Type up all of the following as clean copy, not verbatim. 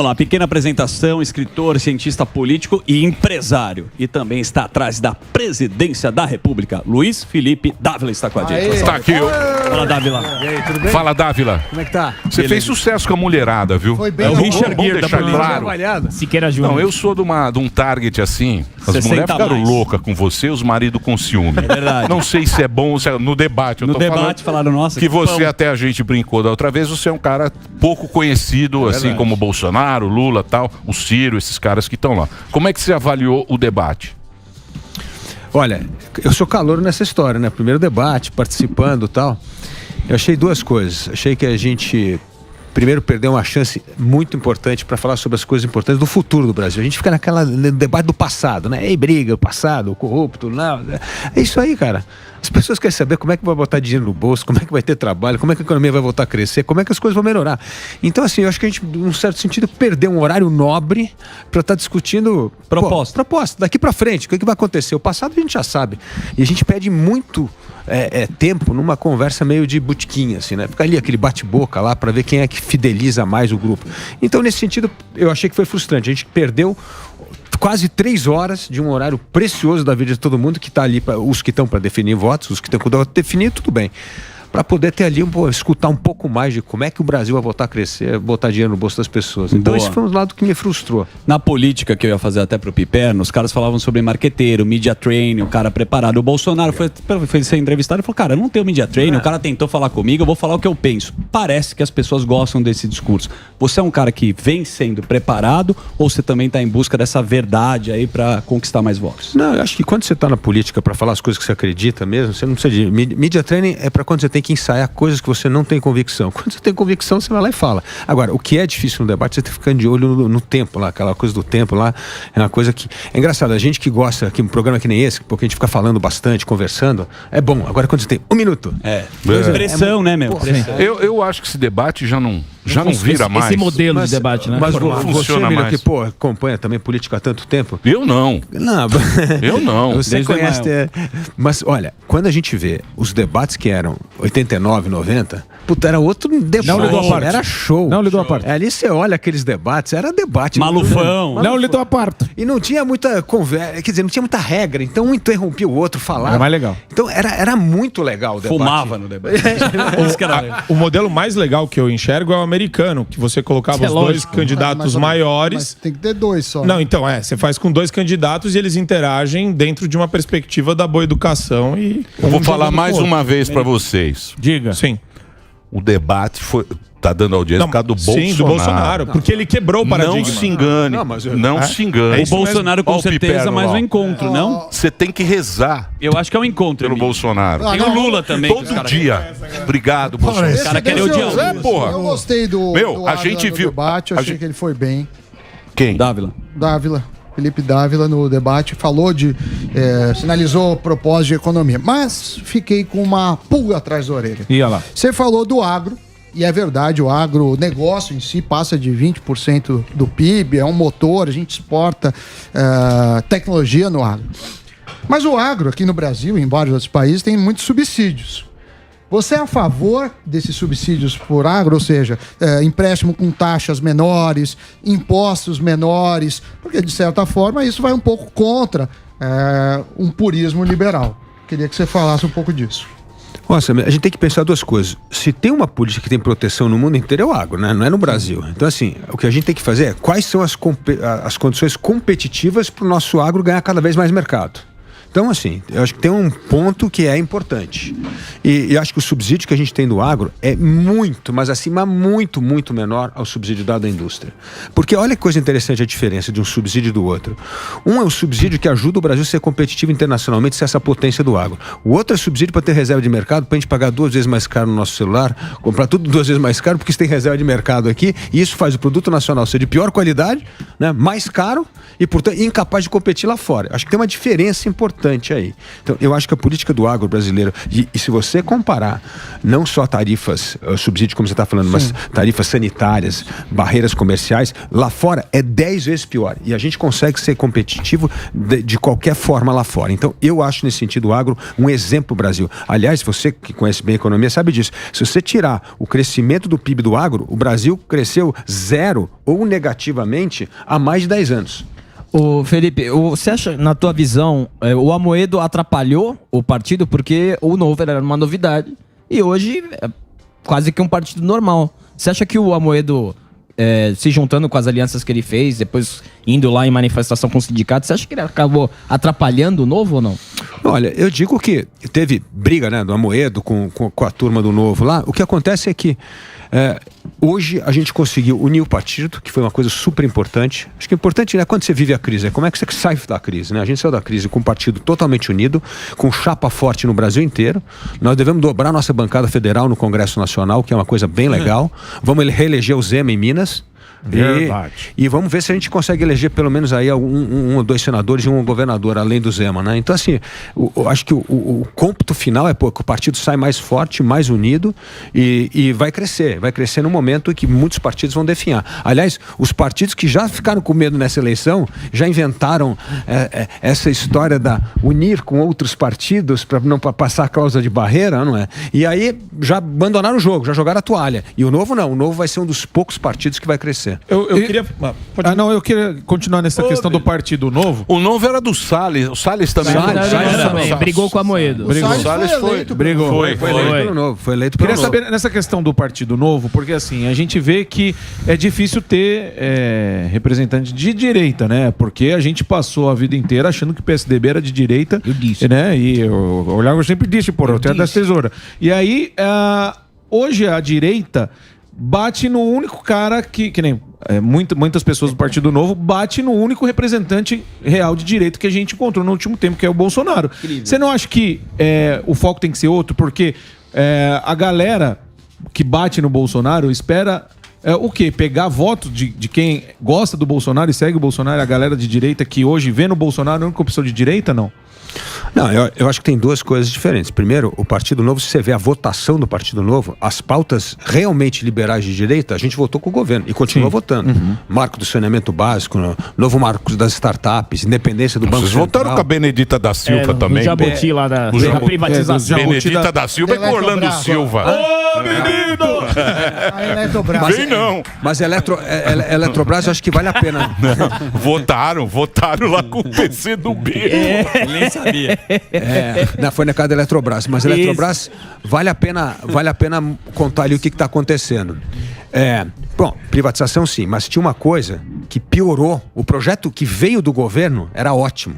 Olá, pequena apresentação, escritor, cientista político e empresário. E também está atrás da presidência da República. Luiz Felipe Dávila está com a gente. Está aqui. Fala, Dávila. E aí, tudo bem? Fala, Dávila. Como é que tá? Você fez sucesso com a mulherada, viu? Foi bem. É o Richard Vamos Gere da deixar política. claro. Siqueira Júnior. Não, eu sou de um target assim. As 60 mulheres ficaram mais. loucas com você, os maridos com ciúme. É verdade. Não sei se é bom, se é no debate. Eu No tô debate falaram, nossa, que você pão. até a gente brincou da outra vez, você é um cara pouco conhecido, assim verdade. como o Bolsonaro, o Lula, tal, o Ciro, esses caras que estão lá. Como é que você avaliou o debate? Olha, eu sou calouro nessa história, né? Primeiro debate, participando e tal. Eu achei duas coisas. Achei que a gente, primeiro, perdeu uma chance muito importante para falar sobre as coisas importantes do futuro do Brasil. A gente fica no debate do passado, né? Ei, briga, o passado, o corrupto, não. É isso aí, cara. As pessoas querem saber como é que vai botar dinheiro no bolso, como é que vai ter trabalho, como é que a economia vai voltar a crescer, como é que as coisas vão melhorar. Então, assim, eu acho que a gente, num certo sentido, perdeu um horário nobre para estar discutindo proposta. Daqui para frente, o que vai acontecer? O passado a gente já sabe. E a gente perde muito tempo numa conversa meio de botiquinha, assim, né? Fica ali aquele bate-boca lá para ver quem é que fideliza mais o grupo. Então, nesse sentido, eu achei que foi frustrante. A gente perdeu quase 3 horas de um horário precioso da vida de todo mundo que está ali, os que estão para definir votos, os que estão para definir, tudo bem. Para poder ter ali, escutar um pouco mais de como é que o Brasil vai voltar a crescer, botar dinheiro no bolso das pessoas. Então, esse foi um lado que me frustrou. Na política, que eu ia fazer até pro Piperno, os caras falavam sobre marqueteiro, media training, o cara preparado. O Bolsonaro foi ser entrevistado e falou, cara, eu não tenho media training, o cara tentou falar comigo, eu vou falar o que eu penso. Parece que as pessoas gostam desse discurso. Você é um cara que vem sendo preparado ou você também está em busca dessa verdade aí para conquistar mais votos? Não, eu acho que quando você está na política para falar as coisas que você acredita mesmo, você não precisa de... Media training é para quando você tem que ensaiar coisas que você não tem convicção. Quando você tem convicção, você vai lá e fala. Agora, o que é difícil no debate, você tem que ficar de olho no tempo lá, aquela coisa do tempo lá, é uma coisa que... É engraçado, a gente que gosta, que um programa que nem esse, porque a gente fica falando bastante, conversando, é bom. Agora, quando você tem 1 minuto... Pressão, né, meu? Pressão. Eu acho que esse debate já não vira mais. Esse modelo de debate, né? Mas Não você, funciona Emílio, mais. que acompanha também política há tanto tempo... Eu não. Não, Eu não. você Desde conhece... Mas, olha, quando a gente vê os debates que eram 89, 90, puta, era outro debate. Não ligou a parte. Era show. Não ligou a parte. Ali você olha aqueles debates, era debate. Malufão. Não lidou a parte. E não tinha muita conversa, quer dizer, não tinha muita regra, então um interrompia o outro, falava. Era mais legal. Então era muito legal o debate. Fumava no debate. Isso que era legal. O modelo mais legal que eu enxergo é o americano, que você colocava os dois candidatos maiores. Mas tem que ter 2 só. Não, então, você faz com 2 candidatos e eles interagem dentro de uma perspectiva da boa educação e... Eu vou falar mais uma vez para vocês. Diga. Sim. O debate tá dando audiência por causa do Bolsonaro. Sim, do Bolsonaro, porque ele quebrou o paradigma. Não se engane. Não se engane. O Bolsonaro com certeza mais um encontro, não? Você tem que rezar Eu acho que é um encontro. pelo Emílio. Bolsonaro. Tem o Lula também. que os Todo caras- dia. Obrigado, Bolsonaro. Os caras querem odiar o Lula. Porra. Eu gostei do A Ávila gente no viu. debate, eu a achei gente- que ele foi bem. Quem? Dávila. Dávila, Felipe Dávila no debate falou sinalizou propósito de economia, mas fiquei com uma pulga atrás da orelha. Ia lá. Você falou do agro, e é verdade, o agronegócio em si passa de 20% do PIB, é um motor, a gente exporta tecnologia no agro. Mas o agro aqui no Brasil e em vários outros países tem muitos subsídios. Você é a favor desses subsídios por agro, ou seja, empréstimo com taxas menores, impostos menores, porque de certa forma isso vai um pouco contra um purismo liberal. Queria que você falasse um pouco disso. Nossa, a gente tem que pensar 2 coisas. Se tem uma política que tem proteção no mundo inteiro, é o agro, né? Não é no Brasil. Então, assim, o que a gente tem que fazer é quais são as condições competitivas para o nosso agro ganhar cada vez mais mercado. Então, assim, eu acho que tem um ponto que é importante. E eu acho que o subsídio que a gente tem do agro é muito, mas acima muito, muito menor ao subsídio dado à indústria. Porque olha que coisa interessante a diferença de um subsídio e do outro. Um é o subsídio que ajuda o Brasil a ser competitivo internacionalmente, ser essa potência do agro. O outro é subsídio para ter reserva de mercado, para a gente pagar 2 vezes mais caro no nosso celular, comprar tudo 2 vezes mais caro, porque isso tem reserva de mercado aqui, e isso faz o produto nacional ser de pior qualidade, né, mais caro e, portanto, incapaz de competir lá fora. Acho que tem uma diferença importante. importante aí. Então, eu acho que a política do agro brasileiro, e se você comparar não só tarifas, subsídio como você está falando, mas tarifas sanitárias, barreiras comerciais, lá fora é 10 vezes pior. E a gente consegue ser competitivo de qualquer forma lá fora. Então, eu acho nesse sentido o agro um exemplo Brasil. Aliás, você que conhece bem a economia sabe disso. Se você tirar o crescimento do PIB do agro, o Brasil cresceu 0 ou negativamente há mais de 10 anos. Ô Felipe, você acha, na tua visão, o Amoedo atrapalhou o partido porque o Novo era uma novidade e hoje é quase que um partido normal. Você acha que o Amoedo, se juntando com as alianças que ele fez, depois indo lá em manifestação com o sindicato, você acha que ele acabou atrapalhando o Novo ou não? Olha, eu digo que teve briga, né, do Amoedo com a turma do Novo lá. O que acontece é que hoje a gente conseguiu unir o partido, que foi uma coisa super importante. Acho que é importante, né, quando você vive a crise, como é que você sai da crise, né? A gente saiu da crise com um partido totalmente unido, com chapa forte no Brasil inteiro. Nós devemos dobrar nossa bancada federal no Congresso Nacional, que é uma coisa bem legal. Vamos reeleger o Zema em Minas. E vamos ver se a gente consegue eleger pelo menos aí um ou dois senadores e um governador, além do Zema, né? Então, assim, acho que o cômputo final é que o partido sai mais forte, mais unido e vai crescer no momento em que muitos partidos vão definhar. Aliás, os partidos que já ficaram com medo nessa eleição já inventaram essa história da unir com outros partidos para não passar a cláusula de barreira, não é? E aí já abandonaram o jogo, já jogaram a toalha. E o Novo não, o Novo vai ser um dos poucos partidos que vai crescer. Eu queria... eu queria continuar nessa questão do Partido Novo. O Novo era do Salles. O Salles também. Também brigou com a Amoedo. O Salles foi eleito. Foi eleito pelo Novo. Foi eleito pelo Queria Novo. saber nessa questão do Partido Novo, porque assim, a gente vê que é difícil ter representante de direita, né? Porque a gente passou a vida inteira achando que o PSDB era de direita. Eu disse. Né? E eu olhava, eu sempre disse, eu tenho das tesouras. E aí, hoje a direita bate no único cara que nem muitas pessoas do Partido Novo bate no único representante real de direita que a gente encontrou no último tempo, que é o Bolsonaro. Você não acha que o foco tem que ser outro? Porque a galera que bate no Bolsonaro espera o quê? Pegar voto de quem gosta do Bolsonaro e segue o Bolsonaro, a galera de direita que hoje vê no Bolsonaro a única opção de direita, não? Não, eu acho que tem duas coisas diferentes. Primeiro, o Partido Novo, se você vê a votação do Partido Novo, as pautas realmente liberais de direita, a gente votou com o governo e continua votando. Marco do saneamento básico, novo marco das startups, independência do Banco Vocês Central. votaram com a Benedita da Silva também. O Jabuti lá da privatização. Benedita da Silva e com Orlando Silva. Ô, menino! A Eletrobras. Vem não. Mas a Eletrobras eu acho que vale a pena. Votaram lá com o PC do B. Nem sabia. Não, foi na casa da Eletrobras. Mas a Eletrobras vale a pena contar ali o que está acontecendo. Bom, privatização sim, mas tinha uma coisa que piorou. O projeto que veio do governo era ótimo.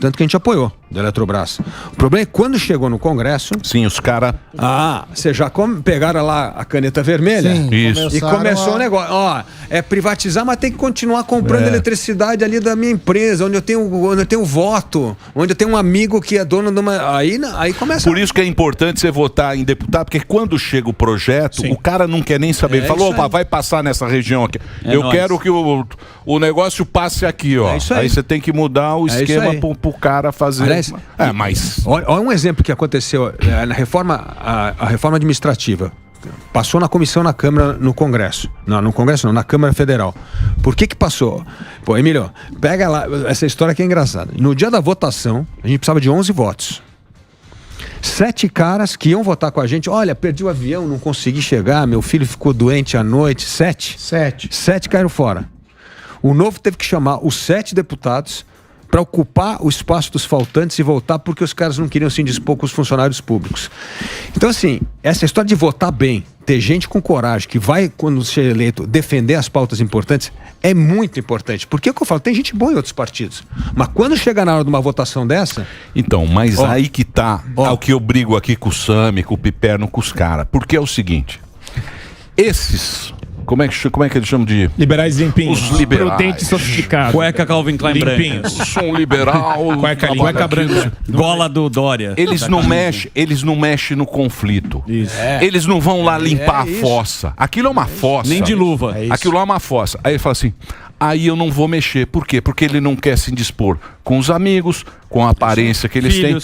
Tanto que a gente apoiou da Eletrobras. O problema é que quando chegou no Congresso... Sim, os caras... Você já pegaram lá a caneta vermelha? Sim, isso. E começou o negócio. Privatizar, mas tem que continuar comprando eletricidade ali da minha empresa, onde eu tenho voto, onde eu tenho um amigo que é dono de uma... Aí começa... Por isso que é importante você votar em deputado, porque quando chega o projeto, o cara não quer nem saber. Ele falou, vai passar nessa região aqui. Eu quero que o negócio passe aqui, ó. Aí você tem que mudar o esquema pro cara fazer. Aliás, mas... Olha um exemplo que aconteceu na reforma, a reforma administrativa. Passou na comissão na Câmara, no Congresso. Não, no Congresso não, na Câmara Federal. Por que passou? Pô, Emílio, pega lá, essa história que é engraçada. No dia da votação, a gente precisava de 11 votos. 7 caras que iam votar com a gente. Olha, perdi o avião, não consegui chegar, meu filho ficou doente à noite. 7 caíram fora. O Novo teve que chamar os 7 deputados para ocupar o espaço dos faltantes e voltar porque os caras não queriam se indispor com os funcionários públicos. Então, assim, essa história de votar bem, ter gente com coragem, que vai, quando ser eleito, defender as pautas importantes, é muito importante. Porque é o que eu falo, tem gente boa em outros partidos. Mas quando chega na hora de uma votação dessa... Então, mas aí que tá o que eu brigo aqui com o Sami, com o Piperno, com os caras. Porque é o seguinte, esses Como é que eles chamam de... Liberais limpinhos. Os liberais. Prudente e sofisticado. Cueca Calvin Klein branca. Limpinhos. Sou um liberal. Cueca branca. Gola do Dória. Eles não mexem no conflito. Eles não vão lá limpar a fossa. Aquilo é uma fossa. Nem de luva. Aquilo é uma fossa. Aí ele fala assim, aí eu não vou mexer. Por quê? Porque ele não quer se indispor com os amigos, com a aparência que eles têm,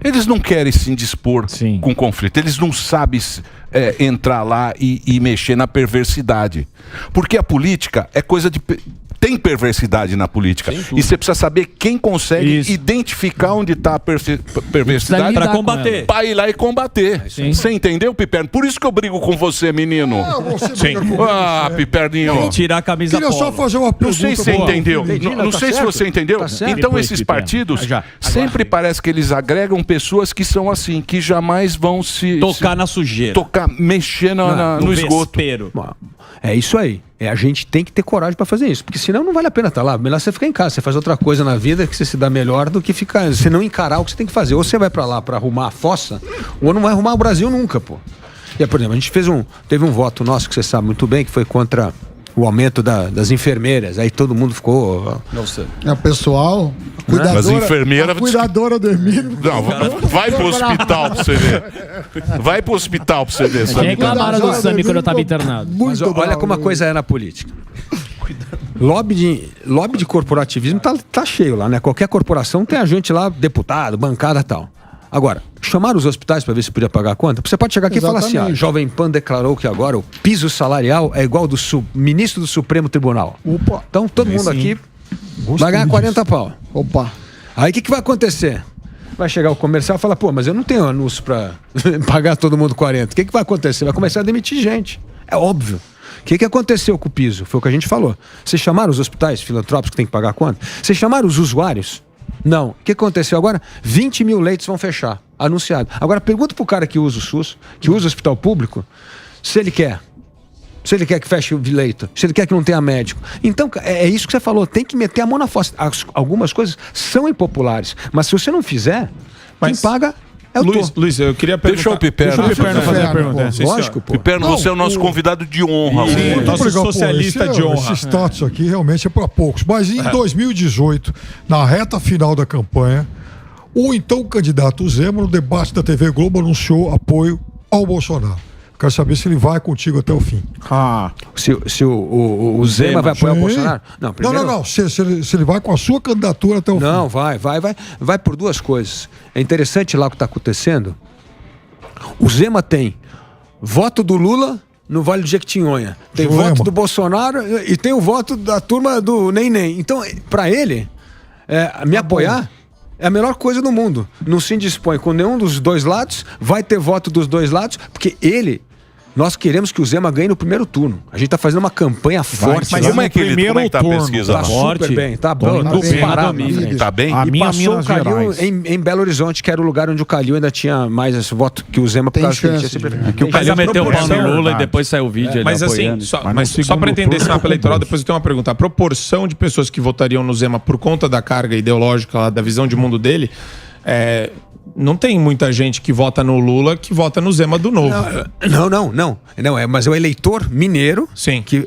eles não querem se indispor com conflito. Eles não sabem entrar lá e mexer na perversidade. Porque a política é coisa de... Tem perversidade na política. E você precisa saber quem consegue identificar onde está a perversidade para combater. Para ir lá e combater. Você entendeu, Piperno? Por isso que eu brigo com você, menino. Piperninho. Tirar a camisa Queria só fazer uma pergunta. Não sei se você entendeu. Não sei se você entendeu. Então esses partidos sempre parece que eles agregam pessoas que são assim, que jamais vão se... Tocar na sujeira. Mexer no esgoto. É isso aí. A gente tem que ter coragem para fazer isso, porque senão não vale a pena estar lá. Melhor você ficar em casa, você faz outra coisa na vida que você se dá melhor do que ficar, você não encarar o que você tem que fazer. Ou você vai para lá para arrumar a fossa, ou não vai arrumar o Brasil nunca, pô. E, por exemplo, a gente teve um voto nosso que você sabe muito bem, que foi contra o aumento das enfermeiras. Aí todo mundo ficou... O pessoal... As enfermeiras... Cuidadora do Emílio. Não, vai pro hospital pra você ver. Vai pro hospital pra você ver. Reclamaram do Sami quando eu tava internado. Mas olha como a coisa é na política. Lobby de corporativismo tá cheio lá, né? Qualquer corporação tem a gente lá, deputado, bancada e tal. Agora, chamaram os hospitais para ver se podia pagar a conta? Você pode chegar aqui e falar assim, Jovem Pan declarou que agora o piso salarial é igual do ministro do Supremo Tribunal. Opa. Então todo mundo aqui vai ganhar 40 pau. Opa. Aí o que vai acontecer? Vai chegar o comercial e falar, pô, mas eu não tenho anúncio para pagar todo mundo 40. O que vai acontecer? Vai começar a demitir gente. É óbvio. O que aconteceu com o piso? Foi o que a gente falou. Vocês chamaram os hospitais filantrópicos que tem que pagar a conta? Vocês chamaram os usuários? Não. O que aconteceu agora? 20 mil leitos vão fechar. Anunciado. Agora pergunta pro cara que usa o SUS, que usa o hospital público, se ele quer. Se ele quer que feche o leito, se ele quer que não tenha médico. Então, é isso que você falou, tem que meter a mão na fossa. Algumas coisas são impopulares, mas se você não fizer, quem paga é o Luiz, eu queria perguntar... Deixa o Piperno fazer a pergunta. Lógico, pô. Piperno, você é o nosso convidado de honra. Nosso socialista de honra. Esse status aqui realmente é para poucos. Mas em 2018, na reta final da campanha, o então candidato Zema, no debate da TV Globo, anunciou apoio ao Bolsonaro. Quero saber se ele vai contigo até o fim. Se o Zema vai apoiar o Bolsonaro? Não, primeiro... não. Se ele vai com a sua candidatura até o fim. Não, vai por duas coisas. É interessante lá o que está acontecendo. O Zema tem voto do Lula no Vale do Jequitinhonha. Tem voto do Bolsonaro e tem o voto da turma do Nem. Então, para ele, me apoiar... É a melhor coisa do mundo. Não se indispõe com nenhum dos dois lados, vai ter voto dos dois lados, porque nós queremos que o Zema ganhe no primeiro turno. A gente está fazendo uma campanha forte. Mas como é que tá a pesquisa? Tá super bem, tá bom. Tá bem? E passou o Calil em Belo Horizonte, que era o lugar onde o Calil ainda tinha mais esse voto que o Zema, por causa que ele tinha sempre... Que o Calil meteu o pau no Lula e depois saiu o vídeo. Mas assim, só para entender esse mapa eleitoral, depois eu tenho uma pergunta. A proporção de pessoas que votariam no Zema por conta da carga ideológica, lá, da visão de mundo dele, não tem muita gente que vota no Lula que vota no Zema do Novo. Não, mas é o eleitor mineiro. Sim. Que,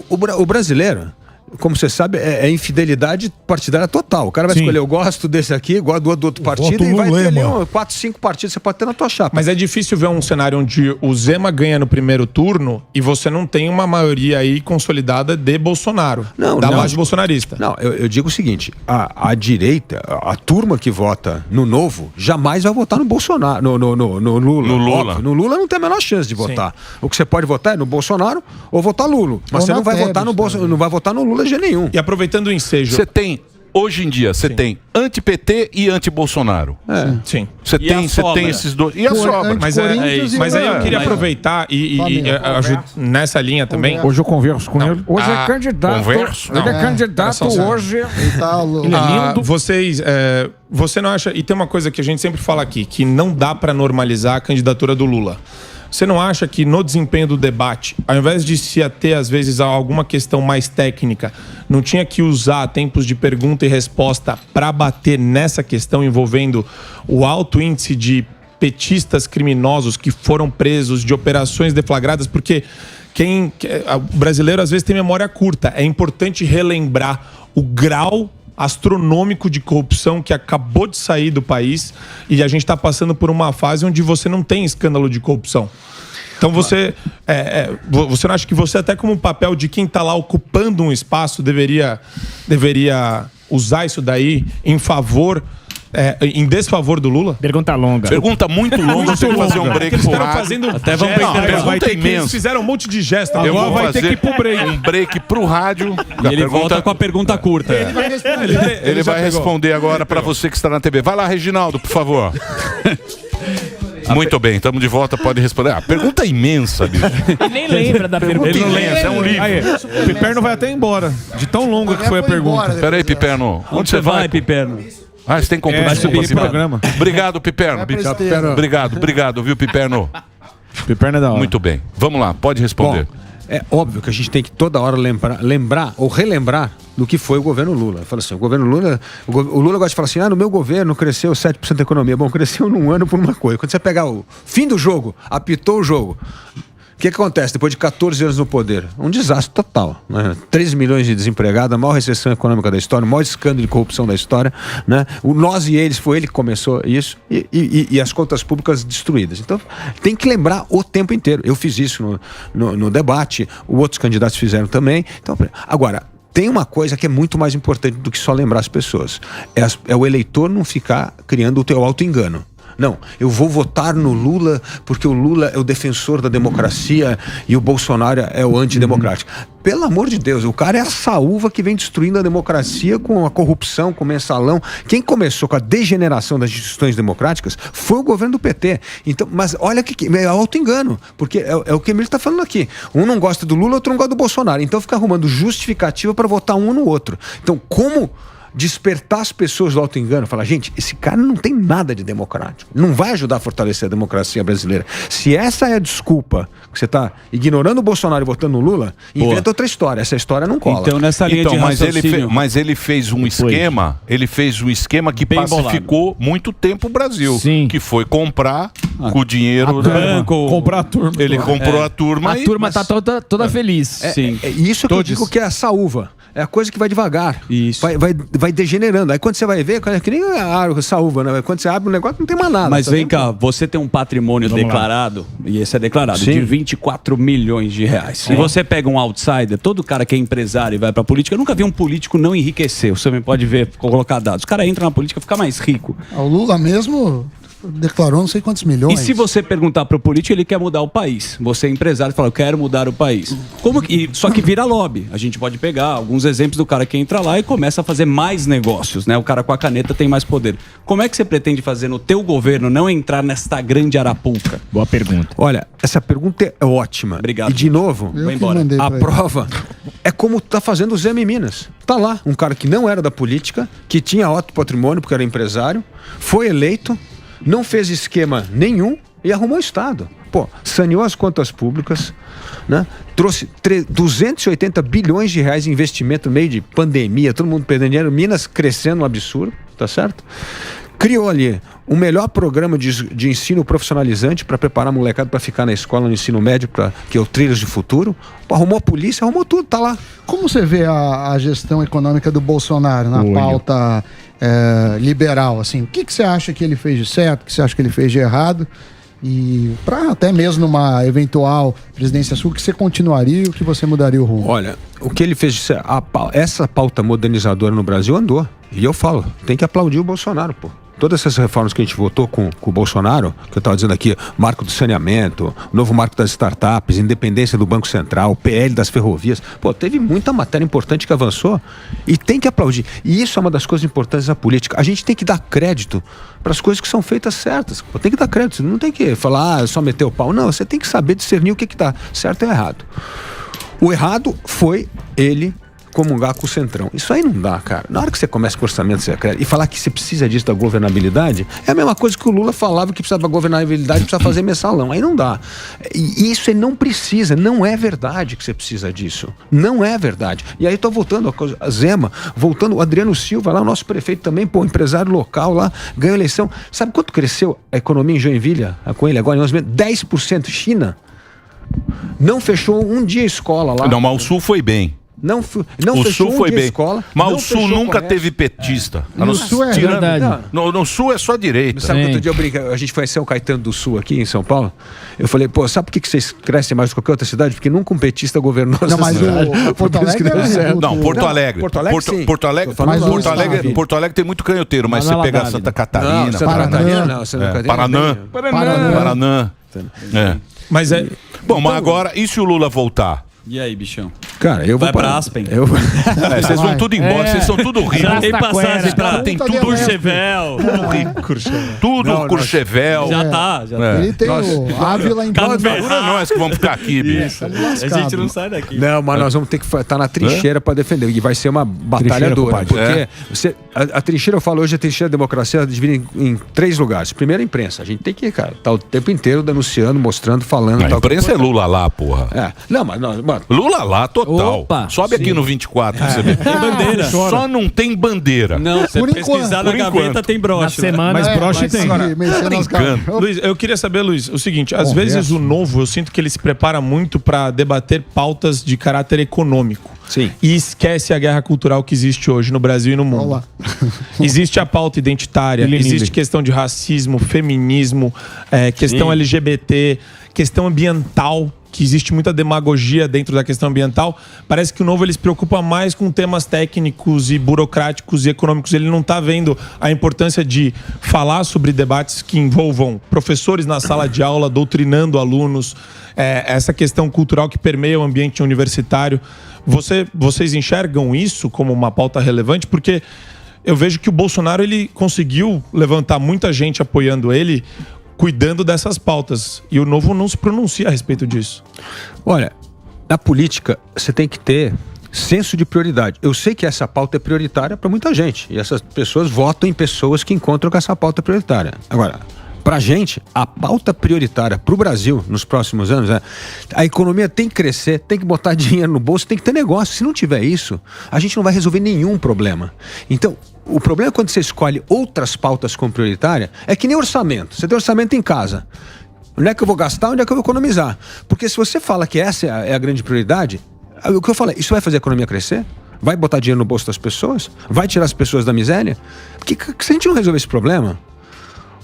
o brasileiro, como você sabe, é infidelidade partidária total. O cara vai escolher, eu gosto desse aqui, gosto do outro partido, e vai ter ali 4, 5 partidos que você pode ter na tua chapa. Mas é difícil ver um cenário onde o Zema ganha no primeiro turno e você não tem uma maioria aí consolidada de Bolsonaro, da base bolsonarista. Não, eu digo o seguinte, a direita, a turma que vota no Novo, jamais vai votar no Bolsonaro, no Lula. No Lula. Óbvio, no Lula não tem a menor chance de votar. Sim. O que você pode votar é no Bolsonaro ou votar Lula. Mas você não vai votar no Bolsonaro, não vai votar no Lula de nenhum. E aproveitando o ensejo... Você tem, hoje em dia, você tem anti-PT e anti-Bolsonaro. Sim. Você tem esses dois. E a sobra. Mas aí eu queria aproveitar e nessa linha também. Hoje eu converso com ele. Hoje é candidato. Converso? Ele é candidato hoje. Ele é lindo. Você não acha... E tem uma coisa que a gente sempre fala aqui, que não dá para normalizar a candidatura do Lula. Você não acha que no desempenho do debate, ao invés de se ater às vezes a alguma questão mais técnica, não tinha que usar tempos de pergunta e resposta para bater nessa questão envolvendo o alto índice de petistas criminosos que foram presos, de operações deflagradas, porque o brasileiro às vezes tem memória curta. É importante relembrar o grau astronômico de corrupção que acabou de sair do país, e a gente está passando por uma fase onde você não tem escândalo de corrupção. Então você não acha que você, até como papel de quem está lá ocupando um espaço, deveria usar isso daí em favor, em desfavor do Lula? Pergunta longa. Pergunta muito longa. Você tem que fazer um break pro rádio. Até vamos pergunta imensa. Eles fizeram um monte de gesto. Agora vai ter que ir pro break. Um break pro rádio. E ele volta com a pergunta curta. Ele vai responder agora para você que está na TV. Vai lá, Reginaldo, por favor. Muito bem, estamos de volta, pode responder. Pergunta imensa, bicho. Ele nem lembra da pergunta. Ele não lembra, é um livro. Aí, Piperno vai até embora, de tão longa que foi a pergunta. Peraí, Piperno. Onde você vai, Piperno? Você tem compromisso com o programa. Obrigado, Piperno. Obrigado, viu, Piperno? Piperno é da hora. Muito bem. Vamos lá, pode responder. Bom, é óbvio que a gente tem que toda hora lembrar ou relembrar do que foi o governo Lula. Fala assim, o Lula gosta de falar assim, no meu governo cresceu 7% da economia. Bom, cresceu num ano por uma coisa. Quando você pegar o fim do jogo, apitou o jogo, o que acontece depois de 14 anos no poder? Um desastre total, né? 13 milhões de desempregados, a maior recessão econômica da história, o maior escândalo de corrupção da história, né? Nós e eles, foi ele que começou isso, e as contas públicas destruídas. Então, tem que lembrar o tempo inteiro. Eu fiz isso no debate, outros candidatos fizeram também. Então, agora, tem uma coisa que é muito mais importante do que só lembrar as pessoas. É o eleitor não ficar criando o teu auto-engano. Não, eu vou votar no Lula porque o Lula é o defensor da democracia e o Bolsonaro é o antidemocrático. Pelo amor de Deus, o cara é a saúva que vem destruindo a democracia com a corrupção, com o mensalão. Quem começou com a degeneração das instituições democráticas foi o governo do PT. Então, mas olha que é auto-engano, porque é o que o Emílio está falando aqui. Um não gosta do Lula, outro não gosta do Bolsonaro. Então fica arrumando justificativa para votar um no outro. Então, como despertar as pessoas do auto-engano, falar, gente, esse cara não tem nada de democrático, não vai ajudar a fortalecer a democracia brasileira. Se essa é a desculpa, que você está ignorando o Bolsonaro e votando no Lula, inventa outra história, essa história não cola. Então, nessa linha de raciocínio... Mas ele fez um esquema, que bem pacificou bolado. Muito tempo o Brasil. Sim. Que foi comprar com o dinheiro... Comprar a turma. Ele comprou a turma. A turma está toda feliz. Sim. Isso que eu digo que é a saúva. É a coisa que vai devagar. Isso. Vai degenerando. Aí quando você vai ver, é que nem a saúva, né? Quando você abre o negócio, não tem mais nada. Mas vem cá, você tem um patrimônio declarado, e esse é declarado, de 24 milhões de reais. E você pega um outsider, todo cara que é empresário e vai pra política, eu nunca vi um político não enriquecer. Você também pode ver, colocar dados. O cara entra na política e fica mais rico. O Lula mesmo declarou não sei quantos milhões. E se você perguntar pro político, ele quer mudar o país. Você é empresário e fala, eu quero mudar o país. Só que vira lobby. A gente pode pegar alguns exemplos do cara que entra lá e começa a fazer mais negócios, né? O cara com a caneta tem mais poder. Como é que você pretende fazer no teu governo não entrar nesta grande arapuca? Boa pergunta. Olha, essa pergunta é ótima. Obrigado. E de novo, a prova é como tá fazendo o Zé Minas. Tá lá, um cara que não era da política, que tinha alto patrimônio porque era empresário, foi eleito, não fez esquema nenhum e arrumou o Estado. Pô, saneou as contas públicas, né? Trouxe 280 bilhões de reais em investimento no meio de pandemia, todo mundo perdendo dinheiro, Minas crescendo um absurdo, tá certo? Criou ali o melhor programa de ensino profissionalizante para preparar a molecada para ficar na escola, no ensino médio, que é o Trilhos de Futuro. Pô, arrumou a polícia, arrumou tudo, tá lá. Como você vê a gestão econômica do Bolsonaro na pauta liberal? Assim, o que você acha que ele fez de certo, o que você acha que ele fez de errado? E para até mesmo numa eventual presidência sua, que você continuaria e o que você mudaria o rumo? Olha, o que ele fez de certo, essa pauta modernizadora no Brasil andou. E eu falo, tem que aplaudir o Bolsonaro, pô. Todas essas reformas que a gente votou com o Bolsonaro, que eu estava dizendo aqui, marco do saneamento, novo marco das startups, independência do Banco Central, PL das ferrovias, pô, teve muita matéria importante que avançou e tem que aplaudir. E isso é uma das coisas importantes da política. A gente tem que dar crédito para as coisas que são feitas certas. Pô, tem que dar crédito, não tem que falar, só meter o pau. Não, você tem que saber discernir o que está certo e errado. O errado foi ele comungar com o Centrão. Isso aí não dá, cara. Na hora que você começa com orçamento secreto e falar que você precisa disso da governabilidade, é a mesma coisa que o Lula falava que precisava da governabilidade, precisa fazer mensalão. Aí não dá. E isso ele não precisa, não é verdade que você precisa disso. Não é verdade. E aí tô voltando a Zema, voltando o Adriano Silva lá, o nosso prefeito também, pô, empresário local lá, ganhou eleição. Sabe quanto cresceu a economia em Joinville com ele agora? 10%. China não fechou um dia a escola lá. Não, mas o Sul foi bem. Não o fechou Sul foi bem. Escola, mas o Sul nunca teve petista. No Sul é verdade. No Sul é só direita. Sabe que outro dia a gente foi em São Caetano do Sul aqui em São Paulo? Eu falei, pô, sabe por que vocês crescem mais do que qualquer outra cidade? Porque nunca um petista governou essa cidade. Porto Alegre Porto Alegre. Porto Alegre tem muito canhoteiro, mas você pega Santa Catarina, Paraná. Mas é... Bom, mas agora, e se o Lula voltar? E aí, bichão? Cara, eu vou pra Aspen. Vocês vão tudo embora, vocês são tudo ricos. Já tem passagem pra... Tem tudo Courchevel. Tudo rico. Tudo Courchevel. Já tá. Ele tem o Ávila em nós que vamos ficar aqui, bicho. A gente não sai daqui. Não, mas nós vamos ter que estar na trincheira pra defender. E vai ser uma batalha dura. Porque a trincheira, eu falo hoje, a trincheira da democracia é dividida em 3 lugares. Primeiro, a imprensa. A gente tem que, cara, tá o tempo inteiro denunciando, mostrando, falando. A imprensa é Lula lá, porra. Não, mas Lula lá, total. Opa, sobe aqui no 24 pra você ver. Tem bandeira. Só não tem bandeira. Não, você pesquisar na gaveta tem broche. Na semana, mas broche tem. Luiz, eu queria saber, Luiz, o seguinte, às vezes o Novo, eu sinto que ele se prepara muito para debater pautas de caráter econômico. Sim. E esquece a guerra cultural que existe hoje no Brasil e no mundo. Olá. Existe a pauta identitária, existe questão de racismo, feminismo, questão LGBT, questão ambiental, que existe muita demagogia dentro da questão ambiental. Parece que o Novo ele se preocupa mais com temas técnicos e burocráticos e econômicos. Ele não está vendo a importância de falar sobre debates que envolvam professores na sala de aula, doutrinando alunos, essa questão cultural que permeia o ambiente universitário. Vocês enxergam isso como uma pauta relevante? Porque eu vejo que o Bolsonaro ele conseguiu levantar muita gente apoiando ele, cuidando dessas pautas. E o Novo não se pronuncia a respeito disso. Olha, na política você tem que ter senso de prioridade. Eu sei que essa pauta é prioritária para muita gente. E essas pessoas votam em pessoas que encontram que essa pauta é prioritária. Agora, pra gente, a pauta prioritária pro Brasil nos próximos anos é a economia tem que crescer, tem que botar dinheiro no bolso, tem que ter negócio. Se não tiver isso, a gente não vai resolver nenhum problema. Então, o problema é quando você escolhe outras pautas como prioritária, é que nem orçamento. Você tem orçamento em casa. Onde é que eu vou gastar, onde é que eu vou economizar? Porque se você fala que essa é a grande prioridade, o que eu falei, isso vai fazer a economia crescer? Vai botar dinheiro no bolso das pessoas? Vai tirar as pessoas da miséria? Porque se a gente não resolver esse problema,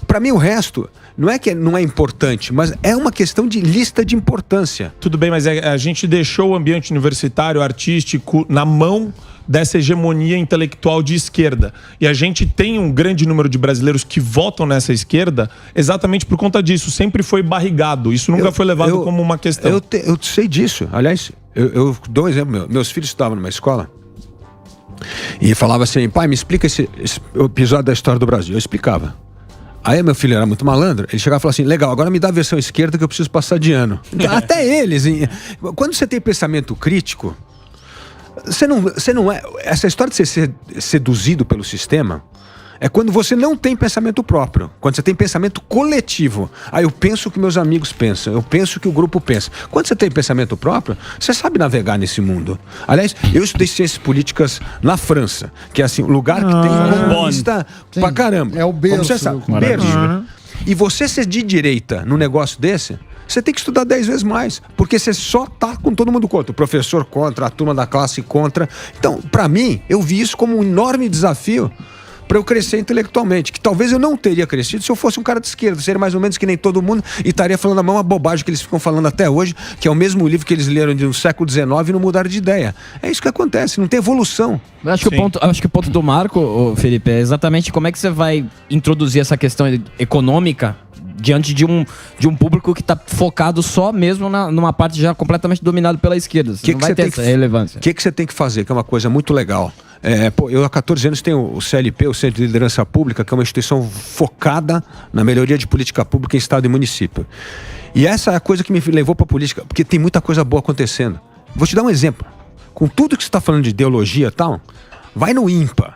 para mim o resto não é que não é importante, mas é uma questão de lista de importância. Tudo bem, mas a gente deixou o ambiente universitário, artístico, na mão dessa hegemonia intelectual de esquerda. E a gente tem um grande número de brasileiros que votam nessa esquerda exatamente por conta disso. Sempre foi barrigado. Isso nunca foi levado como uma questão. Eu sei disso. Aliás, eu dou um exemplo. Meus filhos estavam numa escola e falava assim, pai, me explica esse episódio da história do Brasil. Eu explicava. Aí meu filho era muito malandro, ele chegava e falava assim, legal, agora me dá a versão esquerda que eu preciso passar de ano. Até eles. Quando você tem pensamento crítico, você não é... Essa história de você ser seduzido pelo sistema é quando você não tem pensamento próprio. Quando você tem pensamento coletivo. Aí eu penso o que meus amigos pensam, eu penso o que o grupo pensa. Quando você tem pensamento próprio, você sabe navegar nesse mundo. Aliás, eu estudei ciências políticas na França, que é assim, um lugar que tem comunista pra caramba. É o berço. Como você sabe, berço. E você ser de direita num negócio desse, você tem que estudar 10 vezes mais, porque você só tá com todo mundo contra, o professor contra, a turma da classe contra. Então, pra mim, eu vi isso como um enorme desafio para eu crescer intelectualmente, que talvez eu não teria crescido se eu fosse um cara de esquerda, seria mais ou menos que nem todo mundo e estaria falando a mesma bobagem que eles ficam falando até hoje, que é o mesmo livro que eles leram no século XIX e não mudaram de ideia. É isso que acontece, não tem evolução. Acho que o ponto do Marco, Felipe, é exatamente como é que você vai introduzir essa questão econômica diante de um público que está focado só mesmo numa parte já completamente dominada pela esquerda. Você não vai ter essa relevância. O que você tem que fazer, que é uma coisa muito legal. Eu há 14 anos tenho o CLP, o Centro de Liderança Pública, que é uma instituição focada na melhoria de política pública em estado e município. E essa é a coisa que me levou para a política, porque tem muita coisa boa acontecendo. Vou te dar um exemplo. com tudo que você está falando de ideologia e tal, vai no INPA.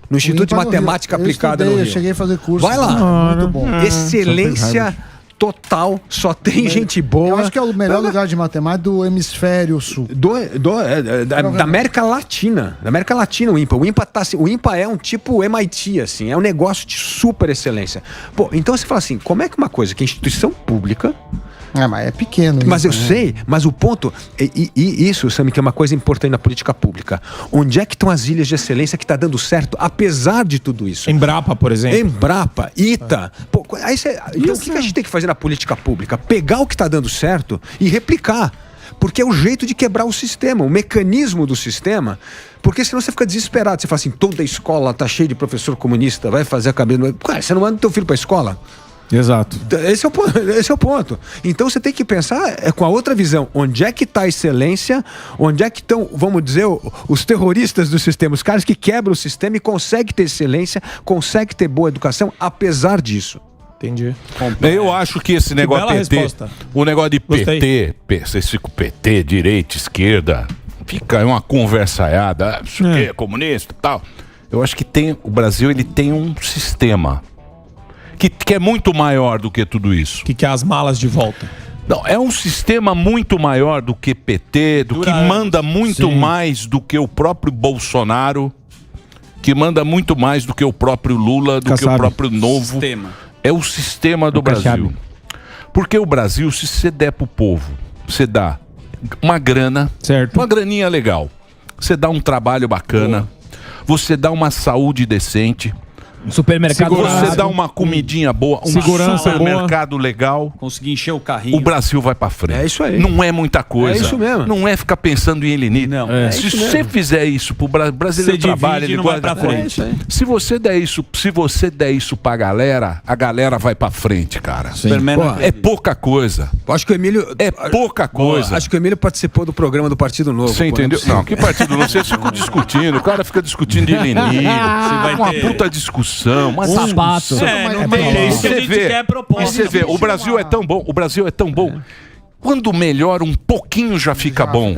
No Instituto de Matemática Aplicada no Rio. Eu cheguei a fazer curso. Vai lá. Muito bom. Excelência total, só tem gente boa. Eu acho que é o melhor lugar de matemática do hemisfério sul. Da América Latina. Da América Latina, o INPA. O INPA é um tipo MIT, assim, é um negócio de super excelência. Pô, então você fala assim, como é que uma coisa que é instituição pública... mas é pequeno. Mas eu sei, mas o ponto... isso, Sami, que é uma coisa importante na política pública. Onde é que estão as ilhas de excelência que está dando certo, apesar de tudo isso? Embrapa, por exemplo. Embrapa, ITA. Pô, então o que a gente tem que fazer na política pública? Pegar o que está dando certo e replicar. Porque é o jeito de quebrar o sistema, o mecanismo do sistema. Porque senão você fica desesperado. Você fala assim, toda a escola está cheia de professor comunista, vai fazer a cabeça... Cara, você não manda teu filho para a escola? Exato. Esse é o ponto. Então você tem que pensar com a outra visão. Onde é que está a excelência? Onde é que estão, vamos dizer, os terroristas do sistema? Os caras que quebram o sistema e conseguem ter excelência, conseguem ter boa educação, apesar disso. Entendi. Eu acho que esse negócio de PT, o negócio de PT, vocês ficam PT, direita, esquerda, fica uma conversaiada, isso que é comunista e tal. Eu acho que o Brasil ele tem um sistema que é muito maior do que tudo isso. Que é as malas de volta. Não, é um sistema muito maior do que PT, que manda muito mais do que o próprio Bolsonaro, que manda muito mais do que o próprio Lula, do que o próprio Novo. É o sistema do Brasil. Porque o Brasil, se você der pro povo, você dá uma grana, uma graninha legal, você dá um trabalho bacana, você dá uma saúde decente, supermercado, você dá uma comidinha boa, um supermercado legal, conseguir encher o carrinho, o Brasil vai pra frente. É isso aí. Não é muita coisa. É isso mesmo. Não é ficar pensando em elite. Não. Se você fizer isso pro brasileiro trabalha, ele vai pra frente. Se você der isso pra galera, a galera vai pra frente, cara. Pô, é pouca coisa. Acho que o Emílio pouca coisa. Acho que o Emílio participou do programa do Partido Novo. Você entendeu? Não, que Partido Novo? Vocês ficam discutindo. O cara fica discutindo de inimigo. Uma puta discussão. Uma sapato. É isso que a gente quer propor. E você vê, o Brasil é tão bom, Quando melhora um pouquinho já fica bom.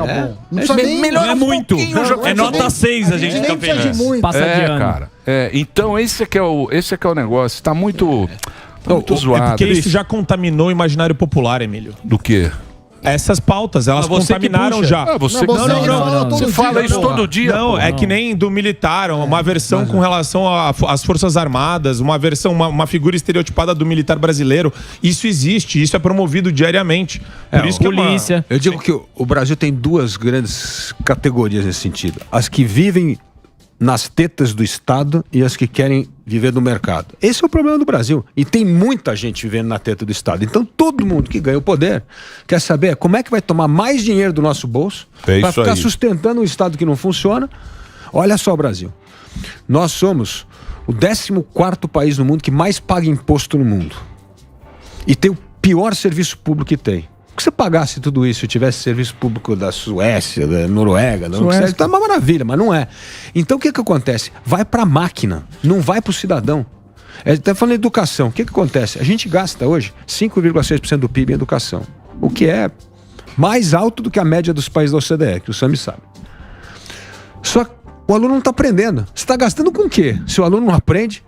Melhora muito. É nota 6 a gente fica feliz. Passa de ano. Cara. Então esse é que é o negócio. Tá muito zoado. É porque isso já contaminou o imaginário popular, Emílio. Do quê? Essas pautas, elas contaminaram já. Não, você fala isso todo dia. Não, é que nem do militar, uma versão com relação às Forças Armadas, uma versão, uma figura estereotipada do militar brasileiro. Isso existe, isso é promovido diariamente. Por isso que polícia. Eu digo que o Brasil tem duas grandes categorias nesse sentido. As que vivem nas tetas do Estado e as que querem viver no mercado. Esse é o problema do Brasil. E tem muita gente vivendo na teta do Estado. Então todo mundo que ganha o poder quer saber como é que vai tomar mais dinheiro do nosso bolso para ficar sustentando um Estado que não funciona. Olha só o Brasil. Nós somos o 14º país no mundo que mais paga imposto no mundo. E tem o pior serviço público que tem. Se você pagasse tudo isso e tivesse serviço público da Suécia, da Noruega, tá uma maravilha, mas não é. Então o que acontece? Vai para a máquina, não vai para o cidadão. Está falando de educação. O que acontece? A gente gasta hoje 5,6% do PIB em educação, o que é mais alto do que a média dos países da OCDE, que o Sami sabe. Só que o aluno não está aprendendo. Você está gastando com o quê? Se o aluno não aprende,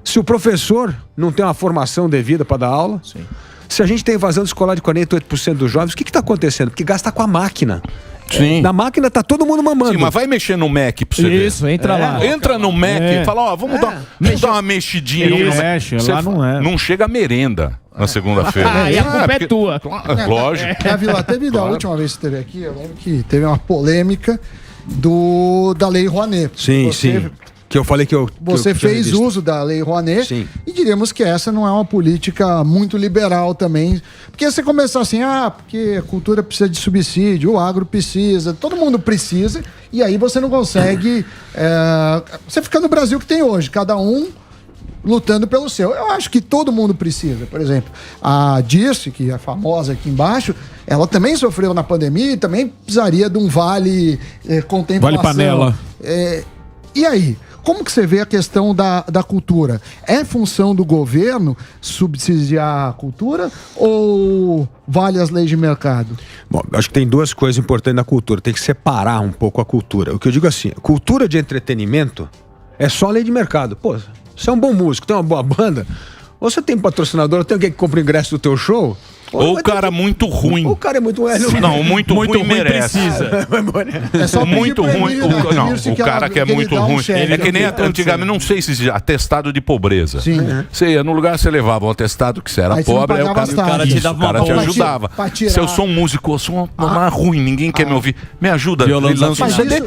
se o professor não tem uma formação devida para dar aula, Sim. Se a gente tem evasão escolar de 48% dos jovens, o que está acontecendo? Porque gasta com a máquina. Sim. Na máquina tá todo mundo mamando. Sim, mas vai mexer no Mac pra você ver. Isso, entra lá. Entra no Mac e fala, vamos dar uma mexidinha. Mexe, lá não é. Não chega a merenda na segunda-feira. E a culpa é tua. Lógico. A Vila teve da última vez que esteve aqui, eu lembro que teve uma polêmica da Lei Rouanet. Sim. Que eu falei que Você fez uso da Lei Rouanet. Sim. E diríamos que essa não é uma política muito liberal também. Porque você começar assim, porque a cultura precisa de subsídio, o agro precisa, todo mundo precisa, e aí você não consegue. Você fica no Brasil que tem hoje, cada um lutando pelo seu. Eu acho que todo mundo precisa. Por exemplo, a Dirce, que é famosa aqui embaixo, ela também sofreu na pandemia e também precisaria de um vale contemplação. Vale panela. E aí? Como que você vê a questão da cultura? É função do governo subsidiar a cultura ou vale as leis de mercado? Bom, acho que tem duas coisas importantes na cultura. Tem que separar um pouco a cultura. O que eu digo assim, cultura de entretenimento é só lei de mercado. Pô, você é um bom músico, tem uma boa banda, ou você tem patrocinador, ou tem alguém que compra o ingresso do teu show... Ou o cara muito ruim. O cara é muito ruim. Não, muito ruim merece. Precisa. É só muito ruim. Não, O cara que é muito ruim. É que nem antigamente, não sei se atestado de pobreza. Sim. Você ia no lugar, você levava um atestado que você era pobre, aí o cara te ajudava. Se eu sou um músico, eu sou uma ruim, ninguém quer me ouvir. Me ajuda.